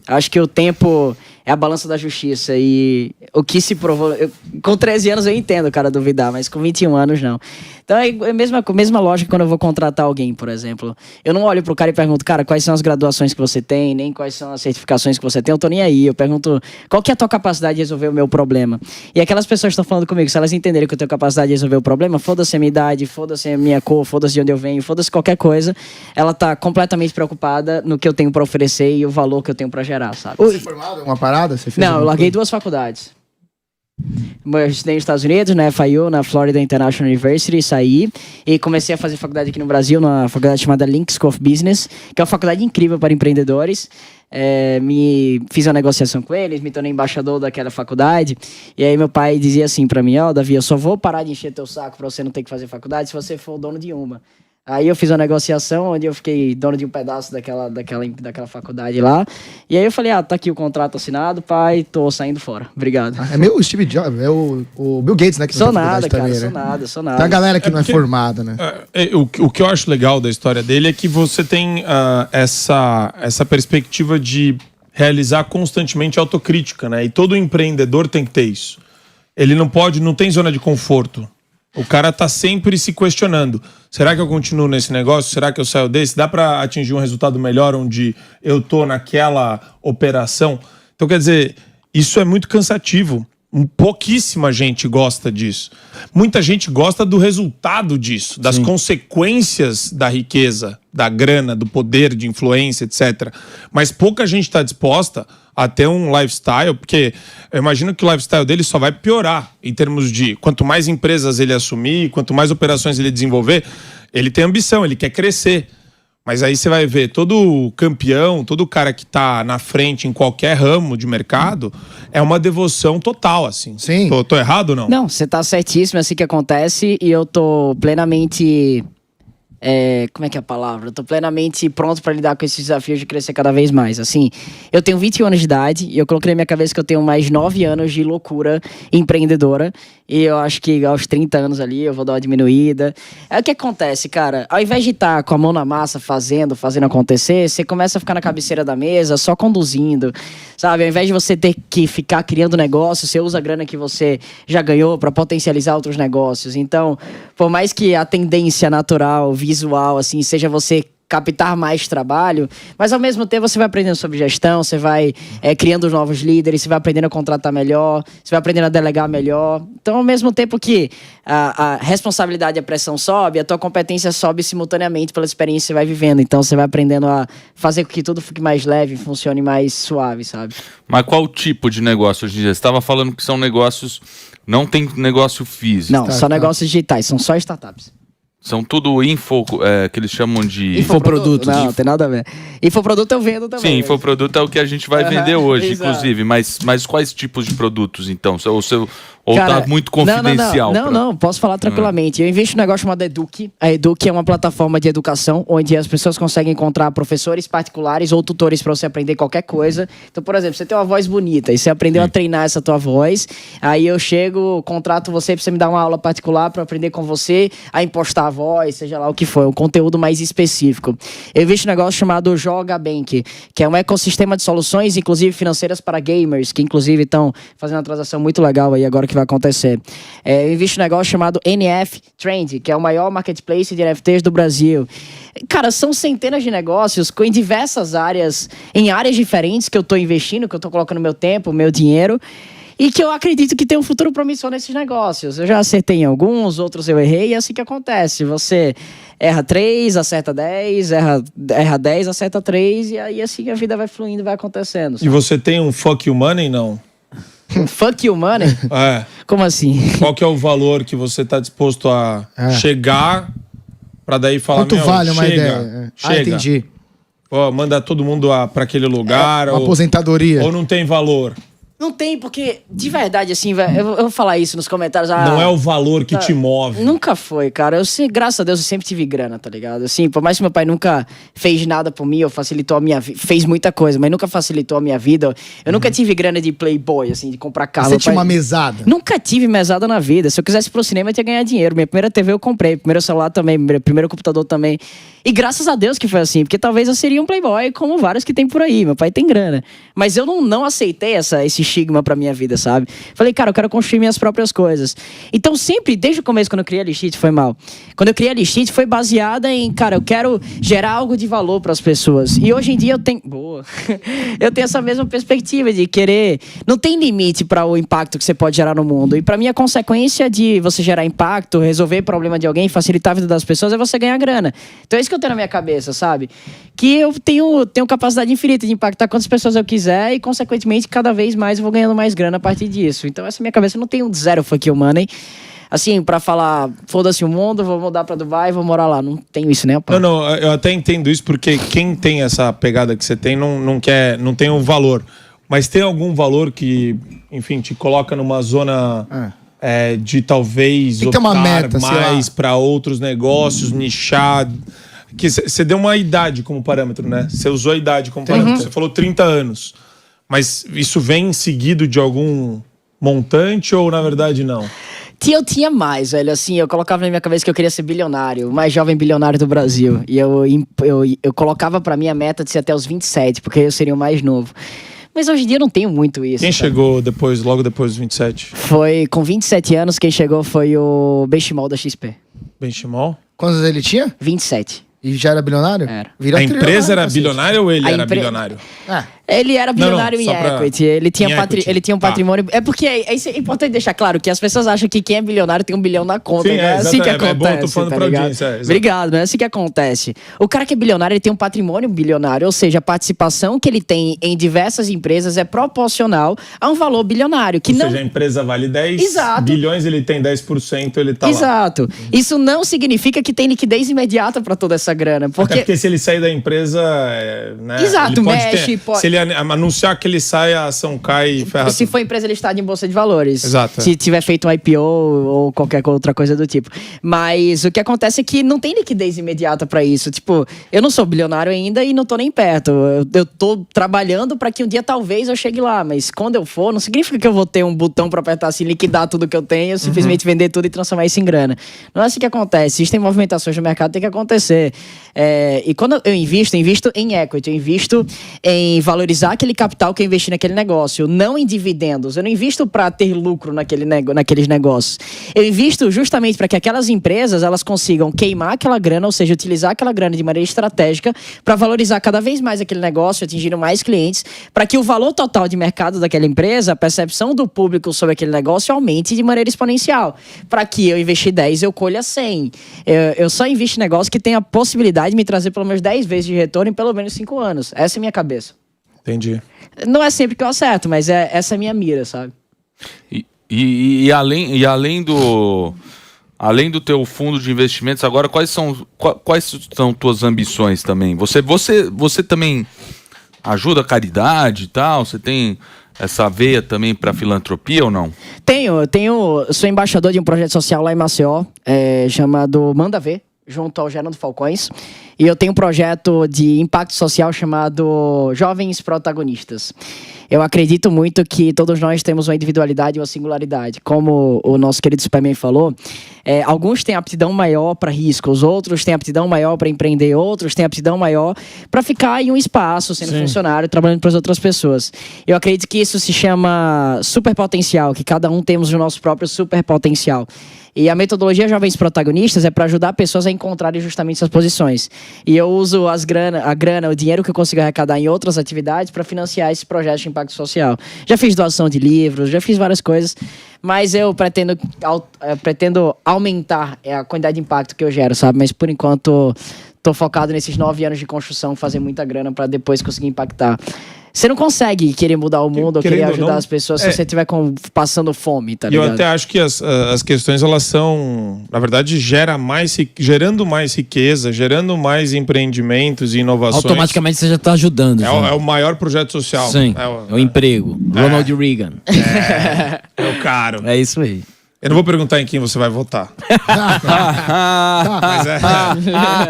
Acho que o tempo é a balança da justiça e o que se provou... com 13 anos eu entendo o cara duvidar, mas com 21 anos não. Então é a mesma lógica quando eu vou contratar alguém, por exemplo. Eu não olho pro cara e pergunto, cara, quais são as graduações que você tem, nem quais são as certificações que você tem, eu tô nem aí. Eu pergunto, qual que é a tua capacidade de resolver o meu problema? E aquelas pessoas que estão falando comigo, se elas entenderem que eu tenho capacidade de resolver o problema, foda-se a minha idade, foda-se a minha cor, foda-se de onde eu venho, foda-se qualquer coisa, ela tá completamente preocupada no que eu tenho pra oferecer e o valor que eu tenho pra gerar, sabe? Você foi formado em uma parada? Você fez não, eu larguei 2 faculdades. Eu estudei nos Estados Unidos, na FIU, na Florida International University, saí e comecei a fazer faculdade aqui no Brasil, numa faculdade chamada Link School of Business, que é uma faculdade incrível para empreendedores. Fiz uma negociação com eles, me tornei embaixador daquela faculdade. E aí meu pai dizia assim para mim, Davi, eu só vou parar de encher teu saco para você não ter que fazer faculdade se você for o dono de uma. Aí eu fiz uma negociação onde eu fiquei dono de um pedaço daquela faculdade lá. E aí eu falei, tá aqui o contrato assinado, pai, tô saindo fora. Obrigado. É meio Steve Jobs, é o Bill Gates, né? Que sou nada, cara, também, sou né? nada, sou nada. Tem a galera que não é formada, né? O que eu acho legal da história dele é que você tem essa perspectiva de realizar constantemente autocrítica, né? E todo empreendedor tem que ter isso. Ele não tem zona de conforto. O cara tá sempre se questionando. Será que eu continuo nesse negócio? Será que eu saio desse? Dá pra atingir um resultado melhor onde eu tô naquela operação? Então, quer dizer, isso é muito cansativo. Pouquíssima gente gosta disso. Muita gente gosta do resultado disso, das consequências da riqueza, da grana, do poder, de influência, etc. Mas pouca gente está disposta a ter um lifestyle, porque eu imagino que o lifestyle dele só vai piorar em termos de quanto mais empresas ele assumir, quanto mais operações ele desenvolver, ele tem ambição, ele quer crescer. Mas aí você vai ver, todo campeão, todo cara que tá na frente em qualquer ramo de mercado, é uma devoção total, assim. Sim. Tô errado ou não? Não, você tá certíssimo, é assim que acontece e eu tô plenamente... como é que é a palavra? Eu tô plenamente pronto para lidar com esses desafios de crescer cada vez mais. Assim, eu tenho 21 anos de idade e eu coloquei na minha cabeça que eu tenho mais 9 anos de loucura empreendedora. E eu acho que aos 30 anos ali eu vou dar uma diminuída. É o que acontece, cara. Ao invés de estar com a mão na massa fazendo acontecer, você começa a ficar na cabeceira da mesa só conduzindo, sabe? Ao invés de você ter que ficar criando negócio, você usa a grana que você já ganhou para potencializar outros negócios. Então, por mais que a tendência natural, visual, assim, seja você captar mais trabalho, mas ao mesmo tempo você vai aprendendo sobre gestão, você vai criando novos líderes, você vai aprendendo a contratar melhor, você vai aprendendo a delegar melhor. Então, ao mesmo tempo que a responsabilidade e a pressão sobe, a tua competência sobe simultaneamente pela experiência que você vai vivendo. Então, você vai aprendendo a fazer com que tudo fique mais leve, funcione mais suave, sabe? Mas qual tipo de negócio hoje em dia? Você estava falando que são negócios... Não tem negócio físico. Não, só negócios digitais, são só startups. São tudo que eles chamam de... Infoproduto. Não, tem nada a ver. Infoproduto eu vendo também. Sim, infoproduto é o que a gente vai vender hoje, inclusive. Mas quais tipos de produtos, então? Ou cara, tá muito confidencial? Não, posso falar tranquilamente. Eu invisto num negócio chamado Eduque. A Eduque é uma plataforma de educação onde as pessoas conseguem encontrar professores particulares ou tutores para você aprender qualquer coisa. Então, por exemplo, você tem uma voz bonita e você aprendeu a treinar essa tua voz. Aí eu chego, contrato você para você me dar uma aula particular para aprender com você a impostar a voz, seja lá o que for, um conteúdo mais específico. Eu invisto num negócio chamado Joga Bank, que é um ecossistema de soluções, inclusive financeiras para gamers, que inclusive estão fazendo uma transação muito legal aí agora que vai acontecer. Eu invisto num negócio chamado NF Trend, que é o maior marketplace de NFTs do Brasil. Cara, são centenas de negócios em diversas áreas, em áreas diferentes que eu estou investindo, que eu estou colocando meu tempo, meu dinheiro, e que eu acredito que tem um futuro promissor nesses negócios. Eu já acertei em alguns, outros eu errei, e é assim que acontece. Você erra 3, acerta 10, erra 10, acerta 3, e aí assim a vida vai fluindo, vai acontecendo. E você tem um fuck you money, não? Fuck you money? Como assim? Qual que é o valor que você está disposto a chegar para daí falar, quanto vale uma chega, ideia? Chega. Entendi. Manda todo mundo pra aquele lugar. Uma aposentadoria. Ou não tem valor? Não tem, porque, de verdade, assim, eu vou falar isso nos comentários. Não é o valor que te move. Nunca foi, cara. Graças a Deus, eu sempre tive grana, tá ligado? Assim, por mais que meu pai nunca fez nada por mim, ou facilitou a minha vida, fez muita coisa, mas nunca facilitou a minha vida. Eu nunca tive grana de playboy, assim, de comprar carro. Você tinha uma mesada? Nunca tive mesada na vida. Se eu quisesse ir pro cinema, eu tinha que ganhar dinheiro. Minha primeira TV eu comprei, primeiro celular também, meu primeiro computador também. E graças a Deus que foi assim, porque talvez eu seria um playboy como vários que tem por aí. Meu pai tem grana. Mas eu não aceitei esse estigma pra minha vida, sabe? Falei, cara, eu quero construir minhas próprias coisas. Então sempre, desde o começo, quando eu criei a Lixit, foi mal. Quando eu criei a Lixit, foi baseada em, cara, eu quero gerar algo de valor pras pessoas. E hoje em dia eu tenho... Boa! Eu tenho essa mesma perspectiva de querer... Não tem limite para o impacto que você pode gerar no mundo. E pra mim, a consequência de você gerar impacto, resolver problema de alguém, facilitar a vida das pessoas, é você ganhar grana. Então é isso que eu tenho na minha cabeça, sabe? Que eu tenho capacidade infinita de impactar quantas pessoas eu quiser e, consequentemente, cada vez mais eu vou ganhando mais grana a partir disso. Então essa é a minha cabeça. Eu não tenho zero fuck you money. Assim, pra falar, foda-se o mundo, vou mudar pra Dubai, vou morar lá. Não tenho isso, né? Não, eu até entendo isso, porque quem tem essa pegada que você tem não tem um valor. Mas tem algum valor que, enfim, te coloca numa zona de talvez tem que ter uma meta, mais pra outros negócios, nichar. Que você deu uma idade como parâmetro, né? Você usou a idade como parâmetro. Você falou 30 anos. Mas isso vem seguido de algum montante ou, na verdade, não? Eu tinha mais, velho. Assim, eu colocava na minha cabeça que eu queria ser bilionário, o mais jovem bilionário do Brasil. E eu colocava pra mim a meta de ser até os 27, porque eu seria o mais novo. Mas hoje em dia eu não tenho muito isso. Quem chegou logo depois dos 27? Foi, com 27 anos, quem chegou foi o Benchimol da XP. Benchimol? Quantos ele tinha? 27. E já era bilionário? Era. Virou a empresa era bilionária ou ele era bilionário? Ele era bilionário em equity. Ele tinha um patrimônio. É porque é importante deixar claro que as pessoas acham que quem é bilionário tem 1 bilhão na conta. Sim, não é assim que acontece. É bom, eu tô falando pra audiência. Obrigado, não é assim que acontece. O cara que é bilionário, ele tem um patrimônio bilionário, ou seja, a participação que ele tem em diversas empresas é proporcional a um valor bilionário. Ou seja, a empresa vale 10 bilhões, ele tem 10%, ele tá lá. Exato. Isso não significa que tem liquidez imediata pra toda essa grana. Até porque se ele sair da empresa, né? Exato, Se ele anunciar que ele sai, a ação cai e ferra. Se for empresa listada em bolsa de valores. Exato. Se tiver feito um IPO ou qualquer outra coisa do tipo. Mas o que acontece é que não tem liquidez imediata pra isso. Tipo, eu não sou bilionário ainda e não tô nem perto. Eu tô trabalhando pra que um dia talvez eu chegue lá. Mas quando eu for, não significa que eu vou ter um botão pra apertar assim, liquidar tudo que eu tenho, simplesmente vender tudo e transformar isso em grana. Não é assim que acontece. Existem movimentações no mercado, tem que acontecer. E quando eu invisto em equity, eu invisto em valorizar aquele capital que eu investi naquele negócio, não em dividendos. Eu não invisto para ter lucro naqueles negócios. Eu invisto justamente para que aquelas empresas elas consigam queimar aquela grana, ou seja, utilizar aquela grana de maneira estratégica para valorizar cada vez mais aquele negócio, atingindo mais clientes, para que o valor total de mercado daquela empresa, a percepção do público sobre aquele negócio aumente de maneira exponencial. Para que eu investir 10, eu colha 100. Eu só invisto em negócio que tem a possibilidade de me trazer pelo menos 10 vezes de retorno em pelo menos 5 anos. Essa é a minha cabeça. Entendi. Não é sempre que eu acerto, mas essa é a minha mira, sabe? E além do teu fundo de investimentos, agora quais são tuas ambições também? Você também ajuda a caridade e tal? Você tem essa veia também para filantropia ou não? Sou embaixador de um projeto social lá em Maceió, chamado Manda Ver, junto ao Gerando Falcões. E eu tenho um projeto de impacto social chamado Jovens Protagonistas. Eu acredito muito que todos nós temos uma individualidade e uma singularidade. Como o nosso querido Superman falou, alguns têm aptidão maior para riscos, outros têm aptidão maior para empreender, outros têm aptidão maior para ficar em um espaço, sendo funcionário, trabalhando para as outras pessoas. Eu acredito que isso se chama superpotencial, que cada um temos o nosso próprio superpotencial. E a metodologia Jovens Protagonistas é para ajudar pessoas a encontrarem justamente essas posições. E eu uso a grana, o dinheiro que eu consigo arrecadar em outras atividades para financiar esse projeto de impacto social. Já fiz doação de livros, já fiz várias coisas, mas eu pretendo aumentar a quantidade de impacto que eu gero, sabe? Mas por enquanto tô focado nesses 9 anos de construção, fazer muita grana para depois conseguir impactar. Você não consegue querer mudar o mundo ou querer ajudar as pessoas se você estiver passando fome, tá ligado? Eu até acho que as questões, elas são, na verdade, gerando mais riqueza, gerando mais empreendimentos e inovações. Automaticamente você já tá ajudando. É o maior projeto social. Sim, é o emprego. Ronald Reagan. É o caro. É isso aí. Eu não vou perguntar em quem você vai votar.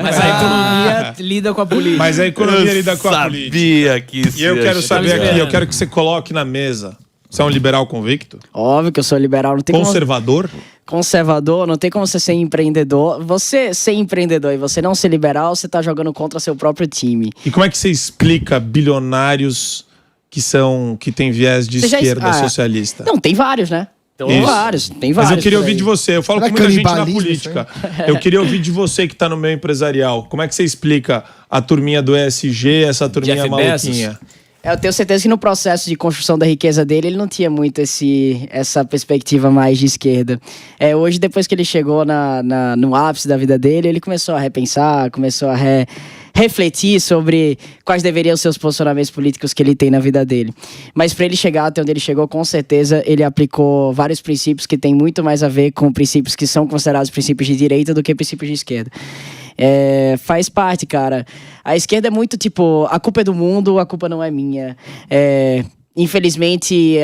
Mas a economia lida com a política. Mas a economia lida com a política. Sabia que isso. E eu quero saber aqui, eu quero que você coloque na mesa. Você é um liberal convicto? Óbvio que eu sou liberal. Não tem Conservador? Conservador, não tem como você ser empreendedor. Você ser empreendedor e você não ser liberal, você tá jogando contra seu próprio time. E como é que você explica bilionários que têm viés de esquerda socialista? Não, tem vários, né? Tem vários. Mas eu queria ouvir de você. Eu falo com muita gente na política. Eu queria ouvir de você que tá no meio empresarial. Como é que você explica a turminha do ESG, essa turminha maluquinha? Eu tenho certeza que no processo de construção da riqueza dele, ele não tinha muito essa perspectiva mais de esquerda. Hoje, depois que ele chegou no ápice da vida dele, ele começou a repensar, começou a refletir sobre quais deveriam ser os posicionamentos políticos que ele tem na vida dele. Mas para ele chegar até onde ele chegou, com certeza, ele aplicou vários princípios que têm muito mais a ver com princípios que são considerados princípios de direita do que princípios de esquerda. Faz parte, cara. A esquerda é muito tipo, a culpa é do mundo, a culpa não é minha. Infelizmente,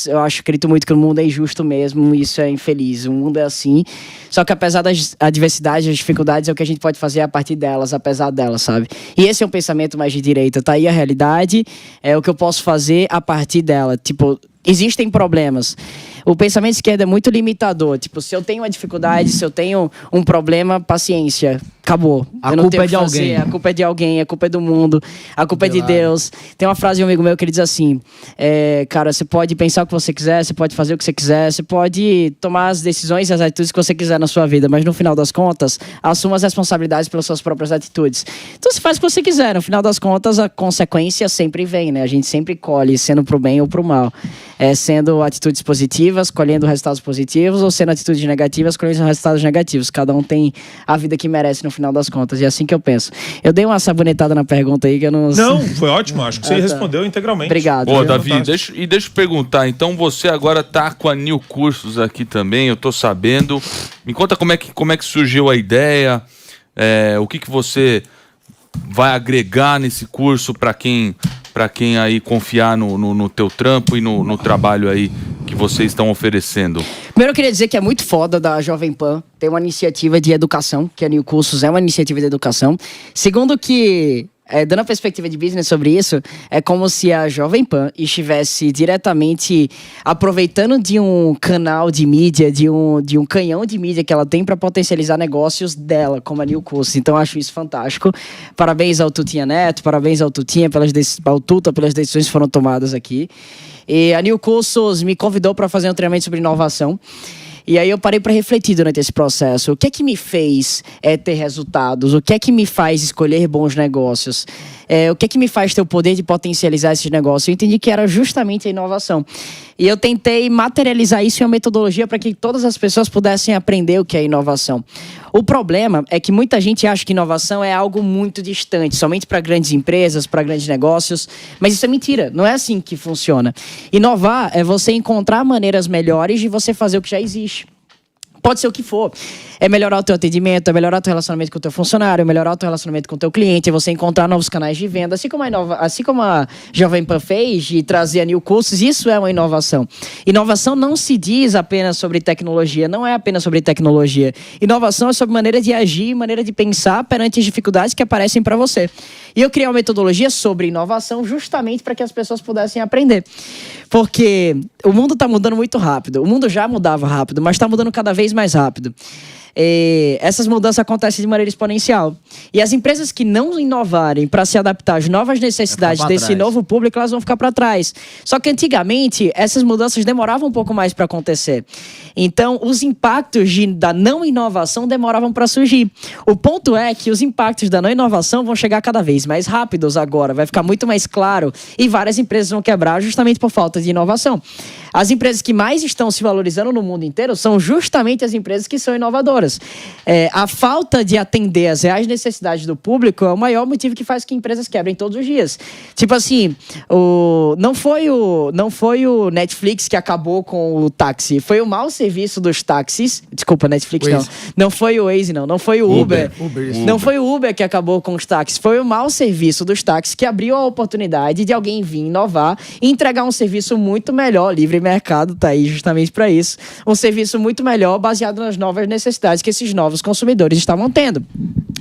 eu acredito muito que o mundo é injusto mesmo, isso é infeliz, o mundo é assim. Só que apesar das adversidades, das dificuldades, é o que a gente pode fazer a partir delas, apesar delas, sabe? E esse é um pensamento mais de direita, tá aí a realidade, é o que eu posso fazer a partir dela. Tipo, existem problemas. O pensamento esquerdo é muito limitador. Tipo, se eu tenho uma dificuldade, se eu tenho um problema, paciência. Acabou. A culpa é de alguém. A culpa é de alguém, a culpa é do mundo, a culpa é de Deus. Tem uma frase de um amigo meu que ele diz assim: cara, você pode pensar o que você quiser, você pode fazer o que você quiser, você pode tomar as decisões e as atitudes que você quiser na sua vida, mas no final das contas, assuma as responsabilidades pelas suas próprias atitudes. Então você faz o que você quiser, no final das contas, a consequência sempre vem, né? A gente sempre colhe, sendo pro bem ou pro mal. Sendo atitudes positivas, colhendo resultados positivos, ou sendo atitudes negativas, colhendo resultados negativos. Cada um tem a vida que merece no final das contas. E é assim que eu penso. Eu dei uma sabonetada na pergunta aí que eu não... Não, foi ótimo. Acho que você respondeu integralmente. Obrigado. Pô, Davi, deixa eu perguntar. Então você agora tá com a New Cursos aqui também, eu tô sabendo. Me conta como é que surgiu a ideia, o que você vai agregar nesse curso para quem aí confiar no teu trampo e no trabalho aí que vocês estão oferecendo. Primeiro eu queria dizer que é muito foda da Jovem Pan ter uma iniciativa de educação, que a New Cursos é uma iniciativa de educação. Segundo que, dando a perspectiva de business sobre isso, é como se a Jovem Pan estivesse diretamente aproveitando de um canal de mídia, de um canhão de mídia que ela tem para potencializar negócios dela, como a New Cursos. Então eu acho isso fantástico. Parabéns ao Tutinha Neto, parabéns ao Tutinha, ao Tuta, pelas decisões que foram tomadas aqui. E a New Cursos me convidou para fazer um treinamento sobre inovação. E aí eu parei para refletir durante esse processo. O que é que me fez ter resultados? O que é que me faz escolher bons negócios? O que é que me faz ter o poder de potencializar esses negócios? Eu entendi que era justamente a inovação. E eu tentei materializar isso em uma metodologia para que todas as pessoas pudessem aprender o que é inovação. O problema é que muita gente acha que inovação é algo muito distante, somente para grandes empresas, para grandes negócios. Mas isso é mentira, não é assim que funciona. Inovar é você encontrar maneiras melhores de você fazer o que já existe. Pode ser o que for. É melhorar o teu atendimento, é melhorar o teu relacionamento com o teu funcionário, é melhorar o teu relacionamento com o teu cliente, é você encontrar novos canais de venda. Assim como a Jovem Pan fez de trazer a New Cursos, isso é uma inovação. Inovação não se diz apenas sobre tecnologia, não é apenas sobre tecnologia. Inovação é sobre maneira de agir, maneira de pensar perante as dificuldades que aparecem para você. E eu criei uma metodologia sobre inovação justamente para que as pessoas pudessem aprender. Porque o mundo está mudando muito rápido. O mundo já mudava rápido, mas está mudando cada vez mais rápido. Essas mudanças acontecem de maneira exponencial. E as empresas que não inovarem para se adaptar às novas necessidades desse novo público, elas vão ficar para trás. Só que antigamente, essas mudanças demoravam um pouco mais para acontecer. Então, os impactos da não inovação demoravam para surgir. O ponto é que os impactos da não inovação vão chegar cada vez mais rápidos agora. Vai ficar muito mais claro. E várias empresas vão quebrar justamente por falta de inovação. As empresas que mais estão se valorizando no mundo inteiro são justamente as empresas que são inovadoras. horas. A falta de atender às reais necessidades do público é o maior motivo que faz que empresas quebrem todos os dias. Tipo assim, não foi o Netflix que acabou com o táxi, foi o mau serviço dos táxis. Desculpa, Netflix não. Não foi o Waze, não foi o Uber. Não foi o Uber que acabou com os táxis, foi o mau serviço dos táxis que abriu a oportunidade de alguém vir inovar e entregar um serviço muito melhor. Livre mercado tá aí justamente para isso. Um serviço muito melhor baseado nas novas necessidades que esses novos consumidores estavam tendo.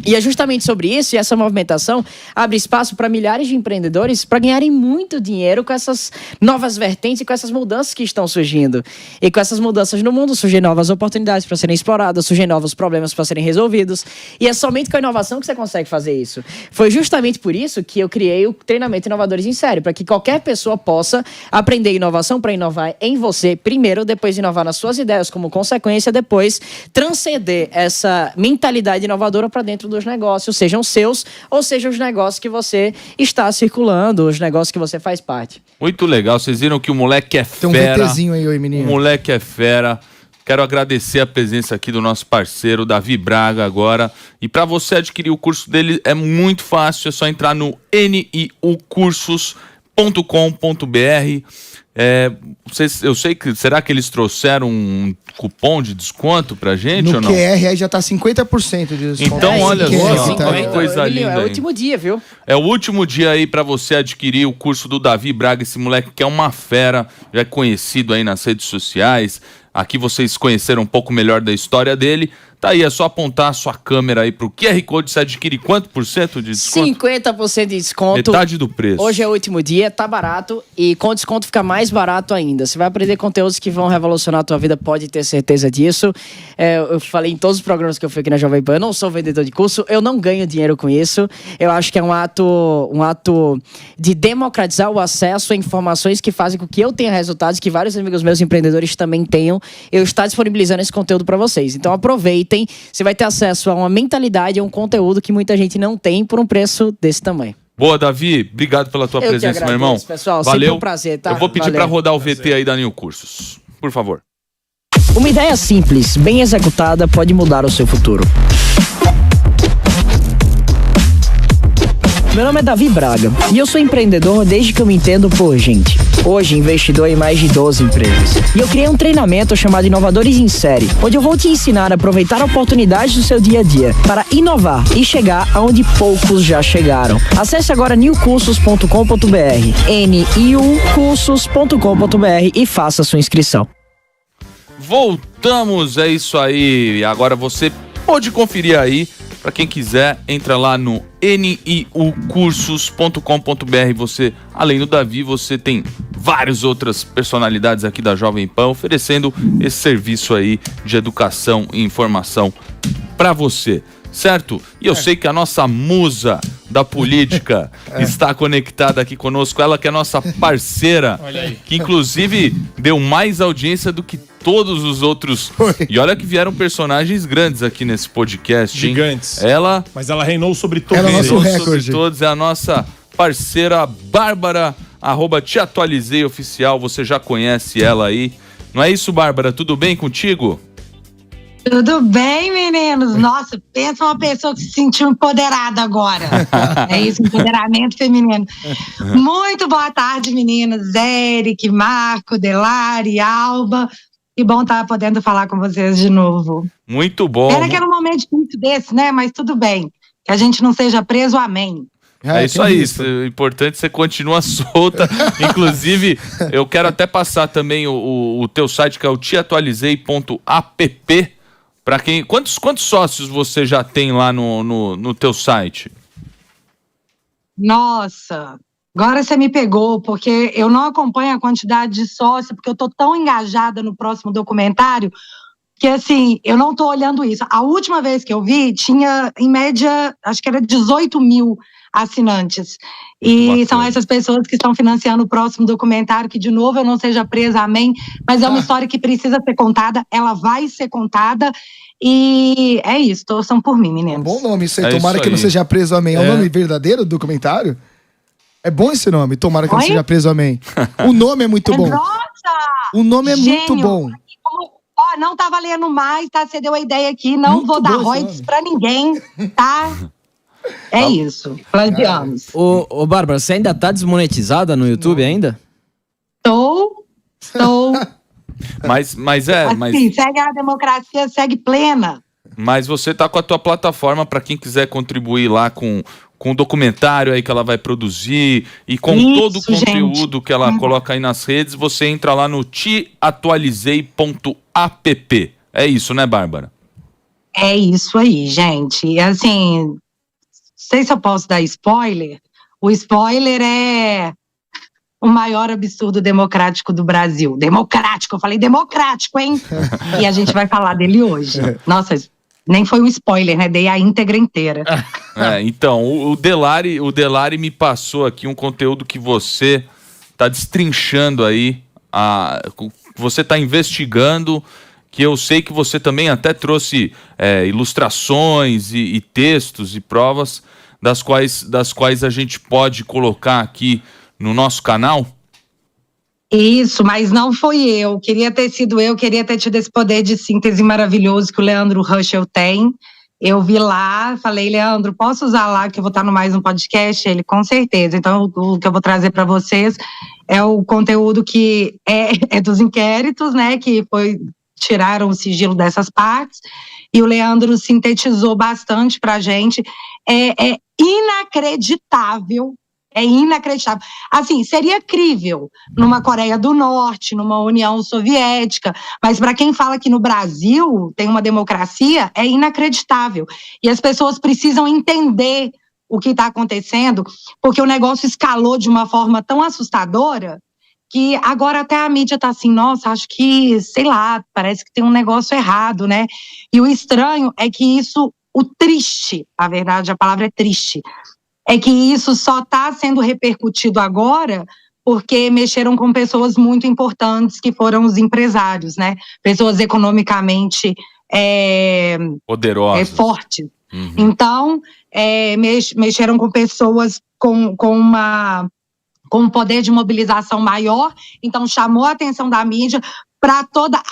E é justamente sobre isso, e essa movimentação abre espaço para milhares de empreendedores para ganharem muito dinheiro com essas novas vertentes e com essas mudanças que estão surgindo. E com essas mudanças no mundo surgem novas oportunidades para serem exploradas, surgem novos problemas para serem resolvidos. E é somente com a inovação que você consegue fazer isso. Foi justamente por isso que eu criei o treinamento Inovadores em Série, para que qualquer pessoa possa aprender inovação para inovar em você primeiro, depois inovar nas suas ideias como consequência, depois transcender essa mentalidade inovadora para dentro dos negócios, sejam seus ou sejam os negócios que você está circulando, os negócios que você faz parte. Muito legal, vocês viram que o moleque é fera. Tem um VTzinho aí, oi menino. O moleque é fera. Quero agradecer a presença aqui do nosso parceiro, Davi Braga, agora. E para você adquirir o curso dele é muito fácil, é só entrar no niucursos.com.br. Eu sei que... Será que eles trouxeram um cupom de desconto pra gente ou não? No QR aí já tá 50% de desconto. Então, olha só, que coisa linda. É o último dia, viu? É o último dia aí pra você adquirir o curso do Davi Braga, esse moleque que é uma fera, já é conhecido aí nas redes sociais. Aqui vocês conheceram um pouco melhor da história dele. Tá aí, é só apontar a sua câmera aí pro QR Code. Você adquire quanto por cento de desconto? 50% de desconto. Metade do preço. Hoje é o último dia, tá barato. E com desconto fica mais barato ainda. Você vai aprender conteúdos que vão revolucionar a tua vida, pode ter certeza disso. Eu falei em todos os programas que eu fui aqui na Jovem Pan, eu não sou vendedor de curso, eu não ganho dinheiro com isso. Eu acho que é um ato de democratizar o acesso a informações que fazem com que eu tenha resultados, que vários amigos meus empreendedores também tenham. Eu estou disponibilizando esse conteúdo para vocês. Então aproveitem. Você vai ter acesso a uma mentalidade, a um conteúdo que muita gente não tem por um preço desse tamanho. Boa, Davi. Obrigado pela tua presença, meu irmão. Pessoal, valeu. Sempre um prazer, tá? Eu vou pedir para rodar o VT aí da New Cursos. Por favor. Uma ideia simples, bem executada, pode mudar o seu futuro. Meu nome é Davi Braga e eu sou empreendedor desde que eu me entendo por gente. Hoje, investidor em mais de 12 empresas. E eu criei um treinamento chamado Inovadores em Série, onde eu vou te ensinar a aproveitar oportunidades do seu dia a dia para inovar e chegar aonde poucos já chegaram. Acesse agora niucursos.com.br, niucursos.com.br e faça sua inscrição. Voltamos, é isso aí. Agora você pode conferir aí. Para quem quiser, entra lá no niucursos.com.br. Você, além do Davi, você tem várias outras personalidades aqui da Jovem Pan oferecendo esse serviço aí de educação e informação para você, certo? E eu sei que a nossa musa da política está conectada aqui conosco, ela que é nossa parceira, que inclusive deu mais audiência do que todos os outros. E olha que vieram personagens grandes aqui nesse podcast, hein? Gigantes. Mas ela reinou sobre todos. Ela reinou sobre todos. É a nossa parceira Bárbara, @TeAtualizeiOficial. Você já conhece ela aí. Não é isso, Bárbara? Tudo bem contigo? Tudo bem, meninos? Nossa, pensa uma pessoa que se sentiu empoderada agora. É isso, empoderamento feminino. Muito boa tarde, meninos. Eric, Marco, Delari, Alba. Que bom estar podendo falar com vocês de novo. Muito bom. Pena que era um momento difícil desse, né? Mas tudo bem. Que a gente não seja preso, amém. É isso aí, o importante é que você continua solta. Inclusive, eu quero até passar também o teu site, que é o teatualizei.app. Para quem, quantos sócios você já tem lá no teu site? Nossa, agora você me pegou, porque eu não acompanho a quantidade de sócios, porque eu tô tão engajada no próximo documentário, que assim, eu não tô olhando isso. A última vez que eu vi, tinha em média, acho que era 18 mil assinantes. E são essas pessoas que estão financiando o próximo documentário, que de novo eu não seja presa, amém, mas é uma história que precisa ser contada, ela vai ser contada, e é isso, torçam por mim, meninos. É um bom nome isso aí, tomara que não seja preso, amém. É o nome verdadeiro do documentário? É bom esse nome, tomara que não seja preso, amém. O nome é muito bom. Nossa! O nome é muito bom. não tá valendo mais, tá? Você deu a ideia aqui, não Muito vou dar bom, royalties pra ninguém, tá? É isso, planteamos. Ô, Bárbara, você ainda tá desmonetizada no YouTube ainda? Estou. Mas Assim, segue a democracia, segue plena. Mas você tá com a tua plataforma para quem quiser contribuir lá com o documentário aí que ela vai produzir e com todo o conteúdo que ela coloca aí nas redes, você entra lá no teatualizei.app. É isso, né, Bárbara? É isso aí, gente. Assim, não sei se eu posso dar spoiler. O spoiler é o maior absurdo democrático do Brasil. Democrático, eu falei democrático, hein? E a gente vai falar dele hoje. Nossa, nem foi um spoiler, né? Dei a íntegra inteira. Então, o Delari me passou aqui um conteúdo que você tá destrinchando aí, você tá investigando, que eu sei que você também até trouxe ilustrações e textos e provas das quais a gente pode colocar aqui no nosso canal. Isso, mas não foi eu. Queria ter sido eu, queria ter tido esse poder de síntese maravilhoso que o Leandro Ruschel tem. Eu vi lá, falei, Leandro, posso usar lá que eu vou estar no mais um podcast? Ele, com certeza. Então, o que eu vou trazer para vocês é o conteúdo que é dos inquéritos, né? Que tiraram o sigilo dessas partes. E o Leandro sintetizou bastante para a gente. É inacreditável. É inacreditável. Assim, seria crível numa Coreia do Norte, numa União Soviética, mas para quem fala que no Brasil tem uma democracia, é inacreditável. E as pessoas precisam entender o que está acontecendo, porque o negócio escalou de uma forma tão assustadora que agora até a mídia está assim, nossa, acho que, sei lá, parece que tem um negócio errado, né? E o estranho é que isso, o triste, a verdade, a palavra é triste, é que isso só está sendo repercutido agora porque mexeram com pessoas muito importantes que foram os empresários, né? Pessoas economicamente poderosas, fortes. Então, mexeram com pessoas com um poder de mobilização maior, então chamou a atenção da mídia para toda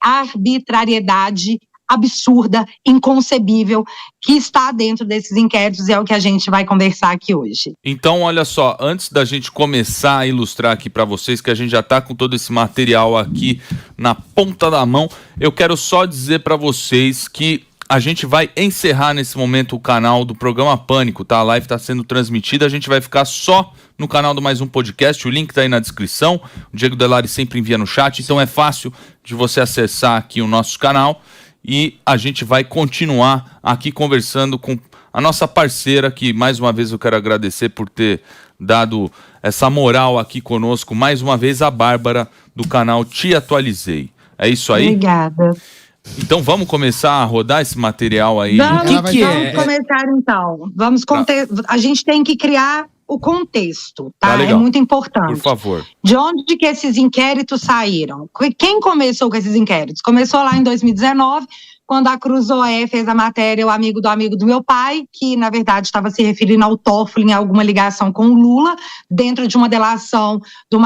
arbitrariedade absurda, inconcebível, que está dentro desses inquéritos e é o que a gente vai conversar aqui hoje. Então, olha só, antes da gente começar a ilustrar aqui para vocês, que a gente já está com todo esse material aqui na ponta da mão, eu quero só dizer para vocês que a gente vai encerrar nesse momento o canal do programa Pânico, tá? A live está sendo transmitida, a gente vai ficar só no canal do Mais Um Podcast, o link tá aí na descrição, o Diego Delari sempre envia no chat, então é fácil de você acessar aqui o nosso canal. E a gente vai continuar aqui conversando com a nossa parceira, que mais uma vez eu quero agradecer por ter dado essa moral aqui conosco, mais uma vez a Bárbara, do canal Te Atualizei. É isso aí? Obrigada. Então vamos começar a rodar esse material aí. Vamos começar então. A gente tem que criar o contexto, tá? É muito importante. Por favor. De onde que esses inquéritos saíram? Quem começou com esses inquéritos? Começou lá em 2019, quando a Cruzoé fez a matéria O Amigo do Meu Pai, que na verdade estava se referindo ao Toffoli em alguma ligação com o Lula, dentro de uma delação do